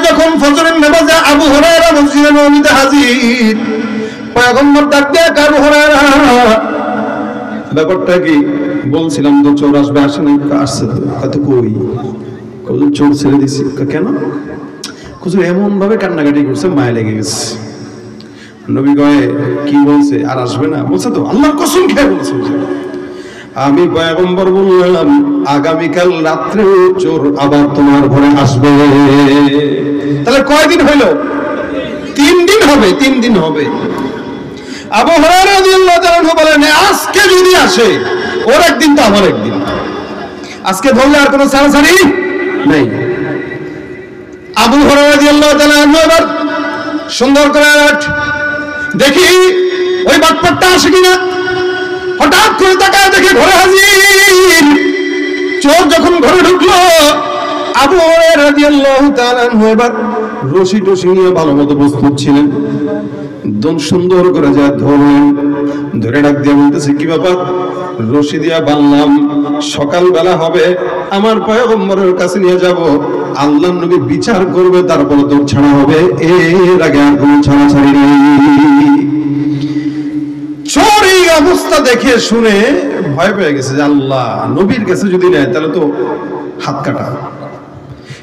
যখন ফজরের নামাজে আবু হুরায়রা মসজিদে নববীতে হাজির। পয়গম্বর ডাক দিয়ে, আবু হুরায়রা, ব্যাপারটা কি? বলছিলাম তো চোর আসবে, আসে নাই? আসছে তো। কত কই? চোর ছেড়ে দিছি। কেন? হুজুর এমন ভাবে কান্নাকাটি করছে, মায়া লেগে গেছে। নবী কয়, কি বলছে? আর আসবে না? বলছে তো, আল্লাহর কসম খেয়ে বলছে। আমি পয়গম্বর বললাম, আগামীকাল রাত্রে চোর আবার তোমার ঘরে আসবে। তাহলে কয়দিন হইল? 3 দিন হবে, 3 দিন হবে। আবু হুরায়রা রাদিয়াল্লাহু তাআলা বলেন, আজকে যদি আসে, ওর একদিন তো আমার একদিন, আজকে ধরলে আর কোনো ছাড়াছাড়ি নেই। আবু হুরায়রা রাদিয়াল্লাহু তাআলা এবার সুন্দর করে দেখি ওই বাটপারটা আসে কিনা। হঠাৎ করে তাকায় দেখে ঘরে হাজির। চোর যখন ঘরে ঢুকলো, আবু হুরায়রা রাদিয়াল্লাহু তাআলা এবার রশি টশি নিয়ে ভালো মতো প্রস্তুত ছিলেন। সুন্দর করে যা ধরলেন, ধরে ডাক দিয়ে বলতেছে, কি ব্যাপার? রশি দিয়া বানলাম, সকালবেলা হবে, আমার পয়গম্বরের কাছে নিয়ে যাব, আল্লাহর নবী বিচার করবে, তারপরে তোর ছাড়া হবে, এর আগে আর কোনো ছাড়াছাড়ি নেই। চোর এই অবস্থা দেখে শুনে ভয় পেয়ে গেছে যে আল্লাহ নবীর কাছে যদি নেয় তাহলে তো হাত কাটা।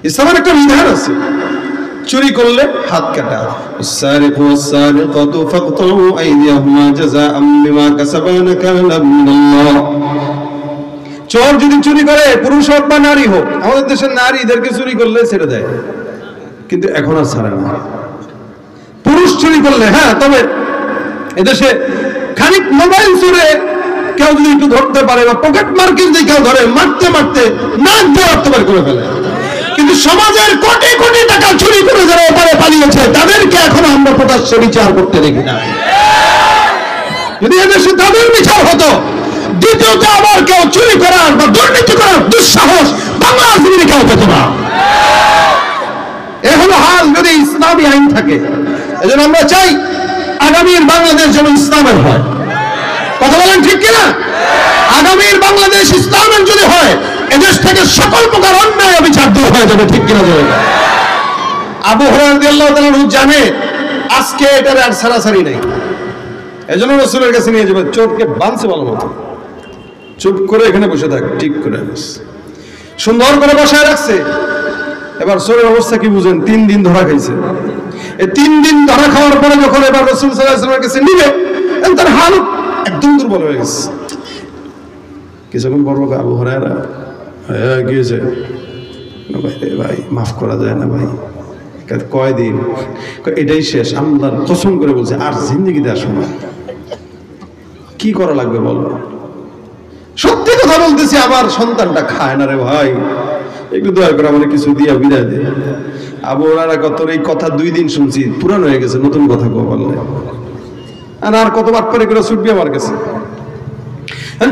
ইসলামের একটা বিধান আছে, চুরি করলে হাত কাটা। السارق والسارقة فاقطعوا أيديهما جزاء بما كسبا نكالا من الله। চোর যদি চুরি করে, পুরুষ হোক বা নারী হোক, আমাদের দেশের নারীদেরকে চুরি করলে ছেড়ে দেয়, কিন্তু এখন আর ছাড়ে না। চুরি করলে, হ্যাঁ, তবে এদেশে খানিক মোবাইল চুরে কেউ যদি একটু ধরতে পারে বা পকেট মার্কে যদি কেউ ধরে, মারতে মারতে নাক দিয়ে রক্ত বের করে ফেলে। কিন্তু সমাজের কোটি কোটি টাকা চুরি করে যারা ওপারে পালিয়েছে তাদেরকে এখনো আমরা প্রকাশ্যে বিচার করতে দেখি না। যদি এদেশে তাদের বিচার হতো, দ্বিতীয়ত আবার কেউ চুরি করার বা দুর্নীতি করার দুঃসাহস বাংলার জমিনে কেউ পেত না। এ হলো হাল যদি ইসলামী আইন থাকে। এজন্য আমরা চাই আগামীর বাংলাদেশ যেন ইসলামের হয়। কথা বলেন ঠিক কিনা? আগামীর বাংলাদেশ ইসলামের যদি হয়, এদেশ থেকে সকল প্রকার অন্যায় বিচার দূর হয়ে যাবে। ঠিক কিনা? আবু হুরায়রা রাদিয়াল্লাহু তাআলা জানে আজকে এটার আর সারাসারি নেই। এজন্য রাসূলের কাছে নিয়ে যাবে, চোরকে বাঁধছে ভালো মতো, চুপ করে এখানে বসে থাক, ঠিক করে সুন্দর করে বসায় রাখছে। এবার চোরের অবস্থা কি বুঝেন? 3 দিন ধরা খাইছে। এই 3 দিন ধরা খাওয়ার পরে যখন এবার রাসূল সাল্লাল্লাহু আলাইহি ওয়াসাল্লামের কাছে নিবে, তার হাল একদম দুর্বল হয়ে গেছে। কিছুক্ষণ পর আবু হুরায়রা, কি হয়েছে ভাই? মাফ করা যায় না ভাই, কয়দিন? এটাই শেষ, আল্লাহর কসম করে বলছে আর জিন্দেগিতে আসবো না। কি করা লাগবে বলো? সত্যি কথা বলতেছি, আমার সন্তানটা খায় না রে ভাই, একটু দয়া করে আমার কিছু দিয়ে বিদায় দে। আবু হুরায়রা কত এই কথা 2 দিন শুনছি, পুরানো হয়ে গেছে, নতুন কথা কো বললে আর কত বাটপারি করে ছুটবি আমার কাছে।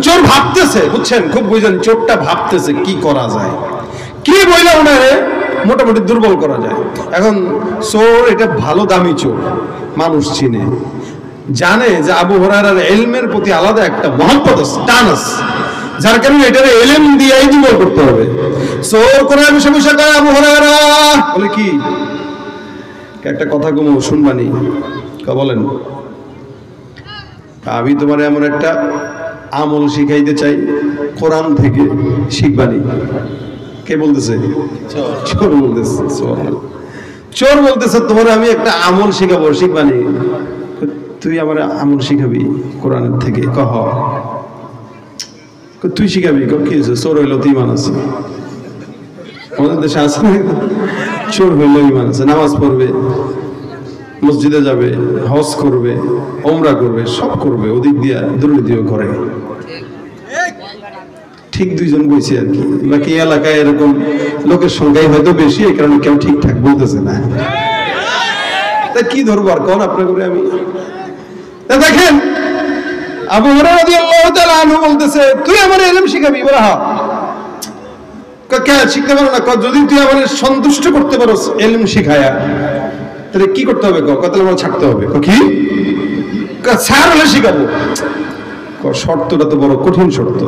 চোর ভাবতেছে, বুঝছেন, খুব বুঝেন, চোরটা ভাবতেছে কি করা যায়, কি বইলা ওনারে মোটামুটি দুর্বল করা যায়। এখন চোর এটা ভালো দামি চোর, মানুষ চিনে, জানে যে আবু হুরায়রার ইলমের প্রতি আলাদা একটা মহব্বত আছে, টান আছে, যার কারণে এটার ইলম দিয়েই দুর্বল করতে হবে। চোর করে বসে বসে কয় আবু হুরায়রা, বলে কি একটা কথা কম শুনবানি? বলেন, আমি তোমার এমন একটা আমল শিখাইতে চাই, কোরআন থেকে শিখবানি। কে বলতেছে? চোর বলতেছে। চোর বলতেছে তোমার আমি একটা আমল শিখাবো, শিখবানি? তুই আমার আমল শিখাবি কোরআনের থেকে? কহ তুই শিখাবি? কি হয়েছে? চোর হইলো তো ইমান আছে, আমাদের দেশে আছে না? চোর হইলো ইমান আছে, নামাজ পড়বে, মসজিদে যাবে, হজ করবে, ওমরা করবে, সব করবে, ওদিক দিয়া দুর্নীতিও করে। ঠিক 2 জন বইছে আর কি, বাকি এলাকায় এরকম লোকের সংখ্যাই হয়তো বেশি, এই কারণে কেউ ঠিকঠাক বলতেছে না। তা কি ধরবো আর কোন আপনার করে আমি? দেখেন আবু হুরায়রা রাদিয়াল্লাহু তাআলা আনহু বলতেছে তুই আমার ইলম শিখাবি? বলে হ্যাঁ। কে শিখতে পারো না? যদি তুই আমার সন্তুষ্ট করতে পারো ইলম শিখায়া, তাহলে কি করতে হবে? তাহলে আমার ছাড়তে হবে। কি ছাড় হলে শিখাবো? শর্তটা তো বড় কঠিন শর্ত।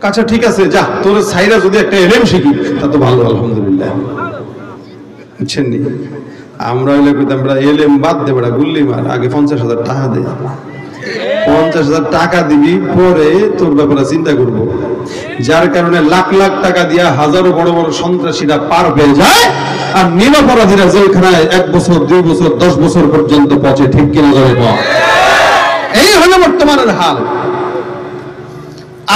আচ্ছা ঠিক আছে, যা, তোর ছাইরা যদি একটা ইলম শিখি তা তো ভালো, আলহামদুলিল্লাহ। বুঝছেন নি? আমরা হইলে কইতাম ইলম বাদ দে, বেড়া গুল্লি মার, আগে 50,000 টাকা দে। 50,000 টাকা দিবি, পরে তোর ব্যাপারে চিন্তা করবো। যার কারণে লাখ লাখ টাকা দিয়া হাজারো বড় বড় সন্ত্রাসীরা পার পেয়ে যায়, আর নিরপরাধীরা জেলখানায় 1 বছর 2 বছর 10 বছর পর্যন্ত পচে। ঠিক কিনা ধরে? এই হলো বর্তমানের হাল।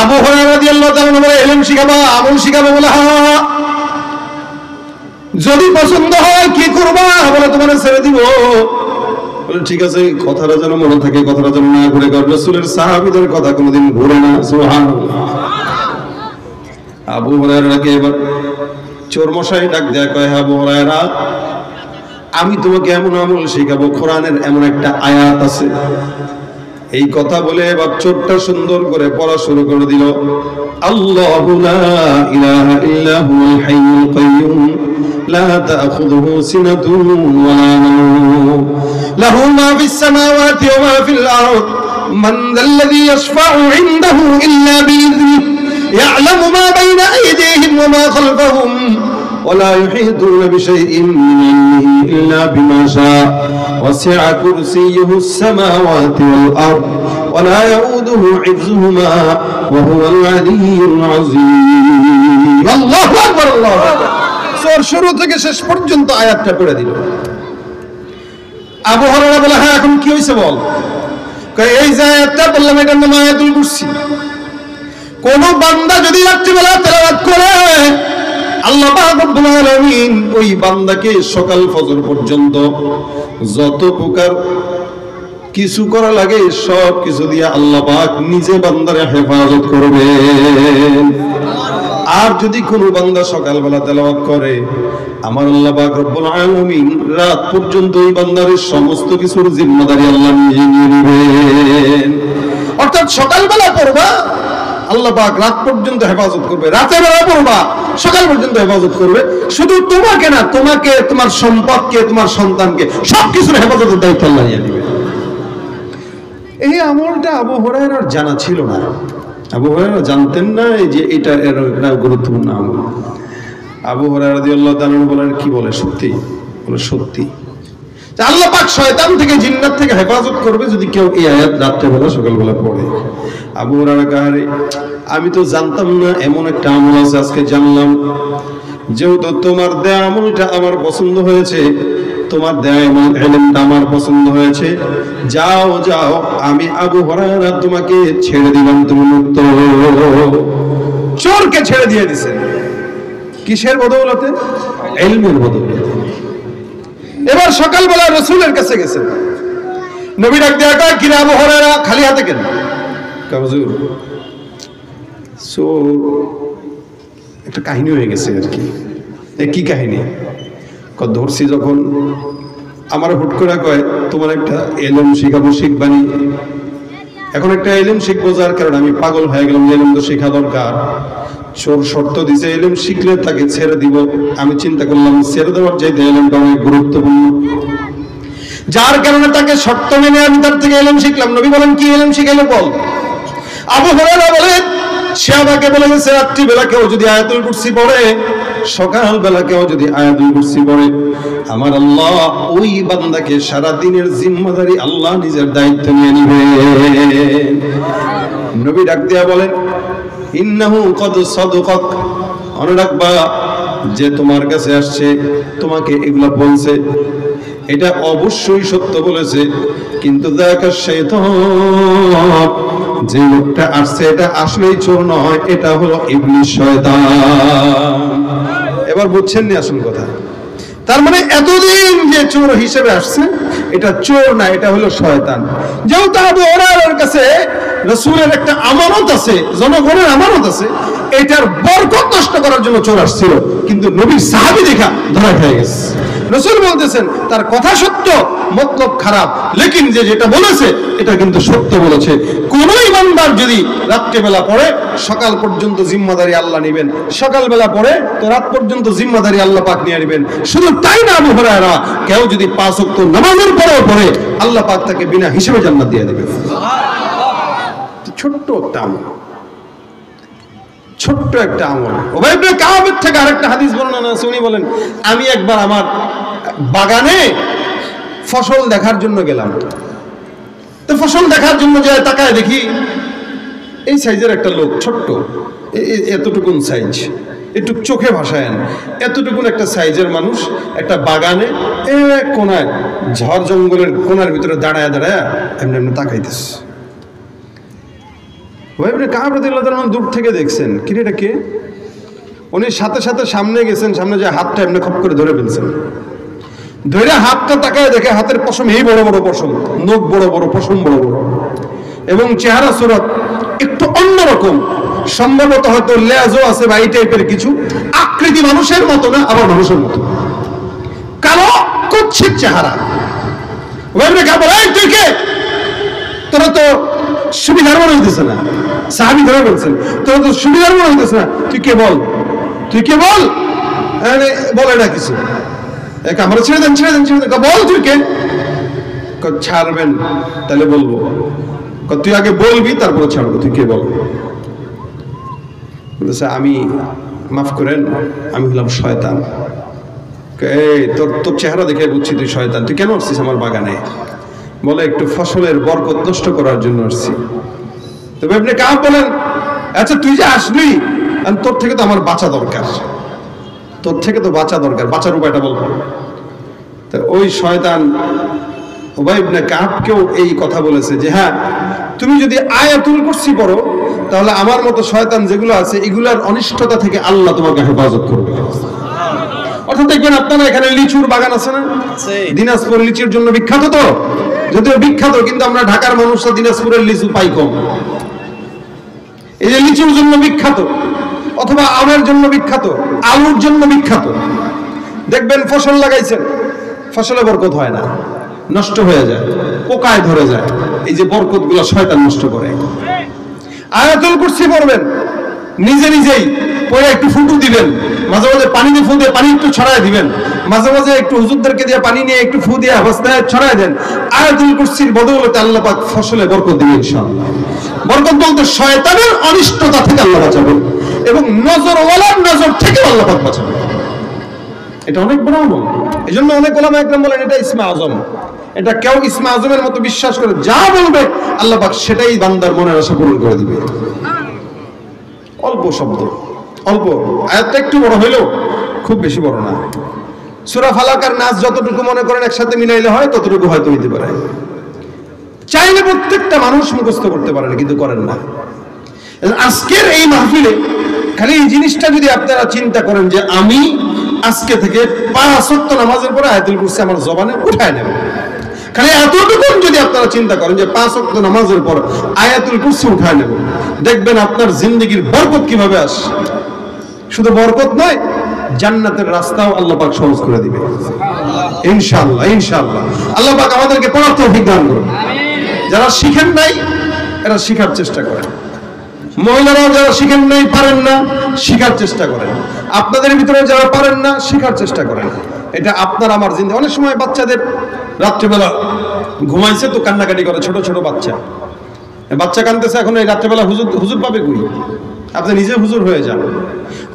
আবু হুরায়রা রাদিয়াল্লাহু তাআলা বলে ইলম শিখাবো, আমল শিখাবো? বলে হ্যাঁ। যদি পছন্দ হয় কি করবা? বলে তোমার ছেড়ে দিব। বলে ঠিক আছে, কথাটা যেন মনে থাকে, কথাটা যেন না ঘুরে। রাসূলের সাহাবীদের কথা কোনোদিন ঘুরে না। সুবহানাল্লাহ। আবু হুরায়রাকে এবার চোর মশাই ডাক দেয়া কয়, আবু হুরায়রা, আমি তোমাকে এমন আমল শিখাবো, কোরআনের এমন একটা আয়াত আছে। এই কথা বলে এবার চোরটা সুন্দর করে পড়া শুরু করে দিল। আল্লাহু লা ইলাহা ইল্লা হুয়াল হাইয়ুল কাইয়্যুম লা তাখুযুহু সিনাতুন ওয়া লা নাওম লাহু মা ফিস সামাওয়াতি ওয়া মা ফিল আরদ মান যাল্লাযী ইয়াশফা'ু ইনদাহু ইল্লা বিইذনিহি ইয়া'লামু মা বাইনা আইদিহিম ওয়া মা খালফাহুম ولا يحيطون بشيء من علمه إلا بما شاء وسع كرسيه السماوات والأرض ولا يؤوده حفظهما وهو العلي العظيم الله أكبر الله أكبر সূরা শুরু থেকে শেষ পর্যন্ত আয়াতটা পড়ে দিল। আবু হুরায়রা বলে হ্যাঁ এখন কি হইছে বল? কয় এই যে আয়াতটা বললাম এটার নাম আয়াতুল কুরসি। কোন বান্দা যদি রাত্রিবেলা তেলাওয়াত করে আল্লাহ পাক রব্বুল আলামিন ওই বান্দাকে সকাল ফজর পর্যন্ত যত প্রকার কিছু করা লাগে সব কিছু দিয়ে আল্লাহ পাক নিজে বান্দারে হেফাজত করবেন। আর যদি কোনো বান্দা সকালবেলা তেলাওয়াত করে, আমার আল্লাহ পাক রব্বুল আলামিন রাত পর্যন্ত ওই বান্দারের সমস্ত কিছুর জিম্মাদারি আল্লাহ নিজে নিয়ে নেবেন। অর্থাৎ সকালবেলা পড়বা, আল্লাহ পাক রাত পর্যন্ত হেফাজত করবে, রাতের বেলা পড়বা, সকাল পর্যন্ত হেফাজত করবে। শুধু তোমাকে না, তোমাকে, তোমার সম্পদকে, তোমার সন্তানকে, সবকিছুর হেফাজতের দায়িত্ব আল্লাহ নিয়ে নেবে। এই আমলটা আবু হুরায়রার জানা ছিল না। আবু হুরায়রা জানতেন না যে এটা এর একটা গুরুত্বপূর্ণ আমল। আবু হুরায়রা রাদিয়াল্লাহু তাআলা বলেন, কি বলে? সত্যি বলে, সত্যি আল্লাহ পাক শয়তান থেকে, জিন্নাত থেকে হেফাজত করবে যদি কেউ এই আয়াত রাত্রেবেলা সকালবেলা পড়ে। আবু হুরায়রা কাহারে, আমি তো জানতাম না এমন একটা আমল আছে, আজকে জানলাম। যেহেতু তোমার দেয়া আমলটা আমার পছন্দ হয়েছে, তোমার দেয়া ইলমটা আমার পছন্দ হয়েছে, যাও যাও, আমি আবু হুরায়রা তোমাকে ছেড়ে দিলাম, তুমি মুক্ত। চোরকে ছেড়ে দিয়ে দিয়েছে কিসের বদৌলতে? ইলমের বদৌলতে। এবার সকালবেলা রাসূলের কাছে গেছেন, নবী ডাক দেয়া কয়, কি রে আবু হুরায়রা, খালি হাতে কেন? হুজুর, একটা কাহিনী হয়ে গেছে আর কি। কি কাহিনী? ধরছি যখন আমার হুট করে কয়, তোমার একটা ইলম শিখাবো, শিখবানি। এখন একটা ইলম শিখবো, যার কারণে আমি পাগল হয়ে গেলাম, ইলম তো শেখা দরকার। চোর শর্ত দিছে ইলম শিখলে তাকে ছেড়ে দিব। আমি চিন্তা করলাম ছেড়ে দেওয়ার চাইতে ইলমটা অনেক গুরুত্বপূর্ণ, যার কারণে তাকে শর্ত মেনে আমি তার থেকে ইলম শিখলাম। নবী বলেন, কি ইলম শিখাইলে বল? আবু হুরায়রা বলেন, সে আমাকে বলে গেছে, রাত্রি বেলা কেউ যদি আয়াতুল কুরসি পড়ে, সকাল বেলা কেউ যদি আয়াতুল কুরসি পড়ে, আমার আল্লাহ ওই বান্দাকে সারা দিনের জিম্মাদারি আল্লাহ নিজের দায়িত্ব নিয়ে নেবেন। নবী ডাক দিয়া বলেন, ইন্নাহু কদ সাদাকাক, মনে রাখবা যে তোমার কাছে আসছে, তোমাকে এগুলা বলছে, এটা অবশ্যই সত্য বলেছে, কিন্তু যাকা শয়তান, যে লোকটা আসছে এটা আসলেই চোর নয়, এটা হলো ইবলিস, শয়তান। এবার বুঝছেন নি আসল কথা? তার মানে এতদিন যে চোর হিসেবে আসছে, এটা চোর না, এটা হলো শয়তান। যেহেতু আবু হুরায়রার কাছে রাসূলের একটা আমানত আছে, জনগণের আমানত আছে, এটার বরকত নষ্ট করার জন্য চোর আসছিল, কিন্তু নবীর সাহাবী দেখা ধরা খেয়ে গেছে। রাসূল বলতেছেন তার কথা সত্য, মতলব খারাপ, লেকিন যে যেটা বলেছে এটা কিন্তু সত্য বলেছে। কোন ইমানদার যদি রাত্রিবেলা পড়ে, সকাল পর্যন্ত জিম্মাদারি আল্লাহ নেবেন, সকালবেলা পড়ে তো রাত পর্যন্ত জিম্মাদারি আল্লাহ পাক নিয়ে নেবেন। শুধু তাই না, আবু হুরায়রা, কেউ যদি 5 ওয়াক্ত নামাজের পরেও পড়ে, আল্লাহ পাক তাকে বিনা হিসেবে জান্নাত দিয়ে দেবেন। ছোট্ট একটা আমল, ছোট্ট একটা আমল। উবাই ইবনে কাবের থেকে আরেকটা হাদিস বর্ণনা আছে, উনি বলেন, আমি একবার আমার বাগানে ফসল দেখার জন্য গেলাম। তো ফসল দেখার জন্য যায়, তাকায় দেখি এই সাইজের একটা লোক, ছোট্ট, এতটুকুন সাইজ, একটু চোখে ভাসায়েন, এতটুকুন একটা সাইজের মানুষ একটা বাগানে এক কোনায়, ঝড় জঙ্গলের কোনার ভিতরে দাঁড়ায় দাঁড়ায় এমনি এমনি তাকাইতেছে। দূর থেকে দেখছেন, কি এটা কে? উনি সাথে সাথে সামনে গেছেন, সামনে যে হাতটা এমনি খপ করে ধরে ফেলছেন। ধরে হাতটা তাকায় দেখে হাতের পশম এই বড় বড় পশম, নখ বড় বড়, পশম বড় বড়, এবং চেহারা সুরত একটু অন্যরকম, সম্ভবত হয়তো লেজও আছে বা এই টাইপের কিছু, আকৃতি মানুষের মতো না, আবার মানুষের মতো, কালো কুৎসিত চেহারা। তুই কে? তোরা তো সুবিধার মনে হইতেছে না। সাহাবী ধরে বলছেন, তোরা তো সুবিধার মনে হইতেছে না, তুই কে বল, তুই কে বল। বলে না কিছু, আমরা ছেড়ে দেন, ছেড়ে দেন, ছেড়ে দেন। বল তুই কে? ছাড়বেন তাহলে বলবো। তুই আগে বলবি তারপরে ছাড়বো, তুই কে বল। আমি, মাফ করেন, আমি হলাম শয়তান। তোর চেহারা দেখে বুঝছি তুই শয়তান। তুই কেন আসছিস আমার বাগানে? বলে, একটু ফসলের বরকত নষ্ট করার জন্য আসছি। তবে আপনি কাম বলেন, আচ্ছা তুই যে আসবি, তোর থেকে তো আমার বাঁচা দরকার, তোর থেকে তো বাঁচা দরকার, বাঁচার উপায়টা বলবো। তো ওই শয়তান উবাই ইবনে কাবকেও এই কথা বলেছে যে, হ্যাঁ তুমি যদি আয়াতুল কুরসি পড়ো, তাহলে আমার মতো শয়তান যেগুলো আছে এগুলার অনিষ্টতা থেকে আল্লাহ তোমাকে হেফাজত করবে। অর্থাৎ দেখবেন আপনারা এখানে লিচুর বাগান আছে না, দিনাজপুর লিচুর জন্য বিখ্যাত, তো যদিও বিখ্যাত কিন্তু আমরা ঢাকার মানুষরা দিনাজপুরের লিচু পাই কম। এই যে লিচুর জন্য বিখ্যাত, অথবা আমের জন্য বিখ্যাত, আলুর জন্য বিখ্যাত, দেখবেন ফসল লাগাইছেন, ফসলে বরকত হয় না, নষ্ট হয়ে যায়, পোকায় ধরে যায়। এই যে বরকত গুলো শয়তান নষ্ট করে। আয়াতুল কুরসি পড়বেন, নিজে নিজেই পরে একটু ফুটু দিবেন, মাঝে মাঝে পানি দিয়ে ফু দিয়ে পানি একটু ছড়ায় দিবেন, মাঝে মাঝে একটু হুজুরদেরকে দিয়ে পানি নিয়ে একটু ফু দিয়ে অবস্থায় ছড়ায় দেন। আয়াতুল কুরসির বদৌলতে আল্লাহ পাক ফসলে বরকত দিবেন ইনশাআল্লাহ। বরকত বলতে শয়তানের অনিষ্টতা থেকে আল্লাহ বাঁচাবেন এবং নজরওয়ালার নজর থেকে আল্লাহ পাক বাঁচাবেন। এটা অনেক বড় আমল। এজন্য অনেক ওলামা একরাম বলেন এটা ইসমে আজম। এটা কেউ ইসমে আজমের মতো বিশ্বাস করে যা বলবে আল্লাহ পাক সেটাই বান্দার মনের আশা পূরণ করে দিবে। অল্প শব্দ, অল্প আয়াতটা একটু বড় হইলেও খুব বেশি বড় না। সূরা ফালাক আর নাস যতটুকু মনে করেন একসাথে মিলাইলে হয় ততটুকু হয়তো হইতে পারে। চাইলে প্রত্যেকটা মানুষ মুখস্থ করতে পারেন, কিন্তু করেন না। আজকের এই মাহফিলে খালি এই জিনিসটা যদি আপনারা চিন্তা করেন যে আমি আজকে থেকে 5 ওয়াক্ত নামাজের পরে আয়াতুল কুরসি আমার জবানে উঠায় নেব, খালি এতটুকু যদি আপনারা চিন্তা করেন যে 5 ওয়াক্ত নামাজের পর আয়াতুল কুরসি উঠায় নেব, দেখবেন আপনার জিন্দেগির বরকত কিভাবে আসে। শুধু বরকত নয়, জান্নাতের রাস্তাও আল্লাহ পাক সহজ করে দিবে ইনশাআল্লাহ। ইনশাআল্লাহ আল্লাহ পাক আমাদেরকে পড়ার তৌফিক দান করুন। যারা শিখেন নাই এরা শিখার চেষ্টা করেন, মহিলারাও যারা শিখেন নাই পারেন না শিখার চেষ্টা করেন, আপনাদের ভিতরে যারা পারেন না শিখার চেষ্টা করেন। এটা আপনার আমার জিন্দেগি। অনেক সময় বাচ্চাদের রাত্রিবেলা ঘুমাইছে তো কান্নাকাটি করে, ছোট ছোট বাচ্চা, বাচ্চা কাঁদতেছে, এখন এই রাত্রিবেলা হুজুর পাবে কই? আপনি নিজে হুজুর হয়ে যান,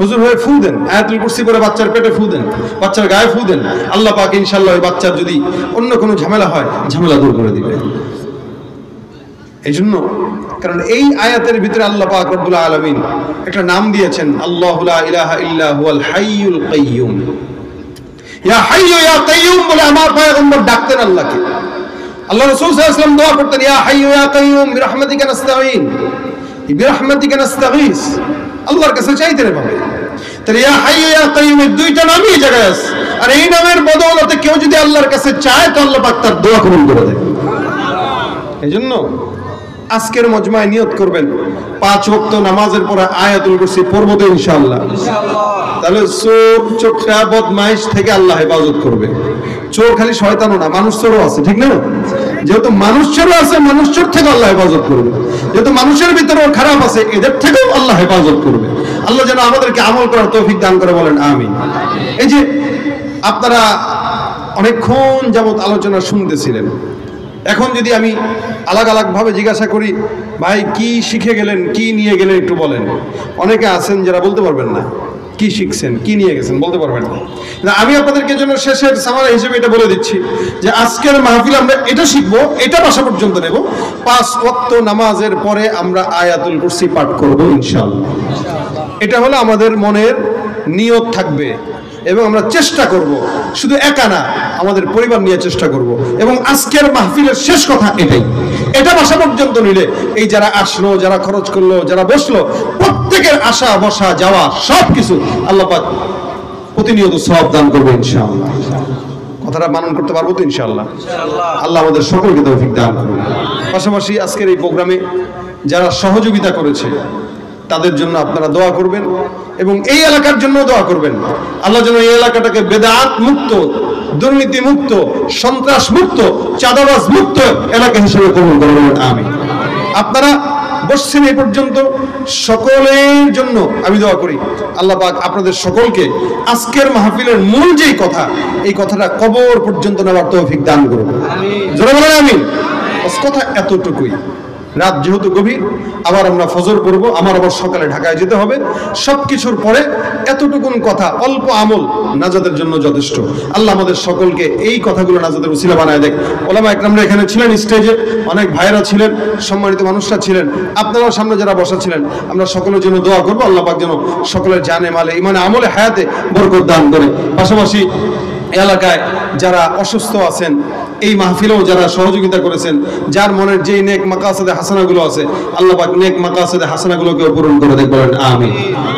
হুজুর হয়ে ফু দেন, আয়াতুল কুরসি করে বাচ্চার পেটে ফু দেন, বাচ্চার গায়ে ফু দেন। আল্লাহ পাক ইনশাআল্লাহ ওই বাচ্চার যদি অন্য কোনো ঝামেলা হয় ঝামেলা দূর করে দিবে। এই জন্য, কারণ এই আয়াতের ভিতরে আল্লাহ পাক রব্বুল আলামিন একটা নাম দিয়েছেন, আল্লাহু লা ইলাহা ইল্লা হুয়াল হাইয়ুল কাইয়্যুম। ইয়া হাইয়্যু ইয়া কাইয়্যুম বলে আমার পয়গম্বর ডাকতেন আল্লাহকে। আল্লাহ রাসূল সাল্লাল্লাহু আলাইহি ওয়াসাল্লাম দোয়া করতেন, ইয়া হাইয়্যু ইয়া কাইয়্যুম বিরহমাতিকা নাস্তাঈন, বিরহমাতিকা নাস্তাগীস, আল্লাহর কাছে চাইতে হবে। তাহলে ইয়া হাইয়্যু ইয়া কাইয়্যুম এই দুইটা নামই এই জায়গায় আছে, আর এই নামের বদৌলতে কেউ যদি আল্লাহর কাছে চায় তো আল্লাহ পাক তার দোয়া কবুল করে দেয়। এজন্য আজকের মজমায় নিয়ত করবেন 5 ওয়াক্ত নামাজের পরে আয়াতুল কুরসি পড়ব তো ইনশাআল্লাহ। তাহলে চোর চোখটা বদমাইশ থেকে আল্লাহ হেফাজত করবে। চোর খালি শয়তানও না, মানুষ চোরও আছে, ঠিক না? যেহেতু মানুষ চোরও আছে, মানুষ চোর থেকে আল্লাহ হেফাজত করবে। যেহেতু মানুষের ভিতরেও খারাপ আছে, এদের থেকেও আল্লাহ হেফাজত করবে। আল্লাহ যেন আমাদেরকে আমল করার তৌফিক দান করে, বলেন আমিন। এই যে আপনারা অনেকক্ষণ যাবত আলোচনা শুনতেছিলেন, এখন যদি আমি আলাদা আলাদা ভাবে জিজ্ঞাসা করি, ভাই কি শিখে গেলেন, কি নিয়ে গেলেন একটু বলেন। অনেকে আছেন যারা বলতে পারবেন না কি শিখছেন, কি নিয়ে গেছেন, বলতে পারবেন না। আমি আপনাদেরকে জন্য শেষের সামারা হিসেবে এটা বলে দিচ্ছি যে আজকের মাহফিল আমরা এটা শিখবো, এটা বাসা পর্যন্ত নেব। 5 ওয়াক্ত নামাজের পরে আমরা আয়াতুল কুরসি পাঠ করব ইনশাআল্লাহ। এটা হলো আমাদের মনের নিয়ত থাকবে এবং আমরা চেষ্টা করব, শুধু একা না, আমাদের পরিবার নিয়ে চেষ্টা করব। এবং আজকের মাহফিলের শেষ কথা এটাই, এটা বাসা পর্যন্ত নিলে এই যারা আসলো, যারা খরচ করলো, যারা বসলো, প্রত্যেকের আসা বসা যাওয়া সবকিছু আল্লাহ পাক প্রতিনিয়ত সওয়াব দান করবে ইনশাআল্লাহ। কথাটা পালন করতে পারবো তো ইনশাআল্লাহ? আল্লাহ আমাদের সকলকে তৌফিক দান করুন। পাশাপাশি আজকের এই প্রোগ্রামে যারা সহযোগিতা করেছে তাদের জন্য আপনারা দোয়া করবেন এবং এই এলাকার জন্য দোয়া করবেন। আল্লাহ যেন এই এলাকাটাকে বেদাত মুক্ত, দুর্নীতি মুক্ত, সন্ত্রাস মুক্ত, চাঁদাবাজ মুক্ত এলাকা হিসেবে কবুল করবেন, আমিন। আপনারা বসছেন এই পর্যন্ত, সকলের জন্য আমি দোয়া করি আল্লাহ পাক আপনাদের সকলকে আজকের মাহফিলের মূল যেই কথা, এই কথাটা কবর পর্যন্ত নেওয়ার তৌফিক দান করুন, জোরে বলেন আমিন। কথা এতটুকুই। রাত যেহেতু গভীর, আবার আমরা ফজর করব, আমার আবার সকালে ঢাকায় যেতে হবে। সবকিছুর পরে এতটুকুন কথা, অল্প আমল নাজাতের জন্য যথেষ্ট। আল্লাহ আমাদের সকলকে এই কথাগুলো নাজাতের উসিলা বানায় দেখ। ওলামা একরামরা এখানে ছিলেন, স্টেজে অনেক ভাইরা ছিলেন, সম্মানিত মানুষরা ছিলেন, আপনারাও সামনে যারা বসা ছিলেন। আমরা সকলের জন্য দোয়া করবো আল্লাহ পাক যেন সকলের জানে মালে ইমানে আমলে হায়াতে বরকত দান করে। পাশাপাশি এলাকায় যারা অসুস্থ আছেন, এই মাহফিলেও যারা সহযোগিতা করেছেন, যার মনের যেই নেক মাকাসেদে হাসানাগুলো আছে, আল্লাহ পাক নেক মাকাসেদে হাসানাগুলোকে পূরণ করে দেখ, বলেন আমিন।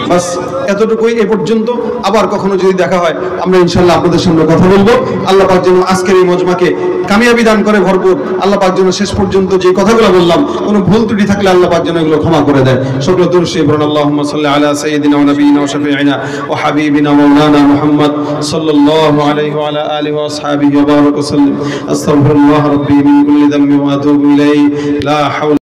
বাস এতটুকুই এ পর্যন্ত। আবার কখনো যদি দেখা হয় আমরা ইনশাআল্লাহ আপনাদের সামনে কথা বলবো। আল্লাহ পাক যেন আজকের এই মজমাকে কামিয়াবি দান করে ভরপুর। আল্লাহ পাক যেন শেষ পর্যন্ত যে কথাগুলো বললাম কোনো ভুল ত্রুটি থাকলে আল্লাহ পাক যেন এগুলো ক্ষমা করে দেয়। সকল দুরূদ পড়ুন। আল্লাহুম্মা সাল্লি আলা সাইয়্যিদিনা ওয়া নাবিয়িনা ওয়া শাফিঈনা ওয়া হাবিবিনা মাওলানা মুহাম্মদ সাল্লাল্লাহু আলাইহি ওয়া আলা আলিহি ওয়া আসহাবিহি ওয়া বারাকা ওয়া সাল্লাম। আস্তাগফিরুল্লাহ রাব্বি মিন কুল্লি যামবি ওয়া আতুবু ইলাইহি। লা হাওলা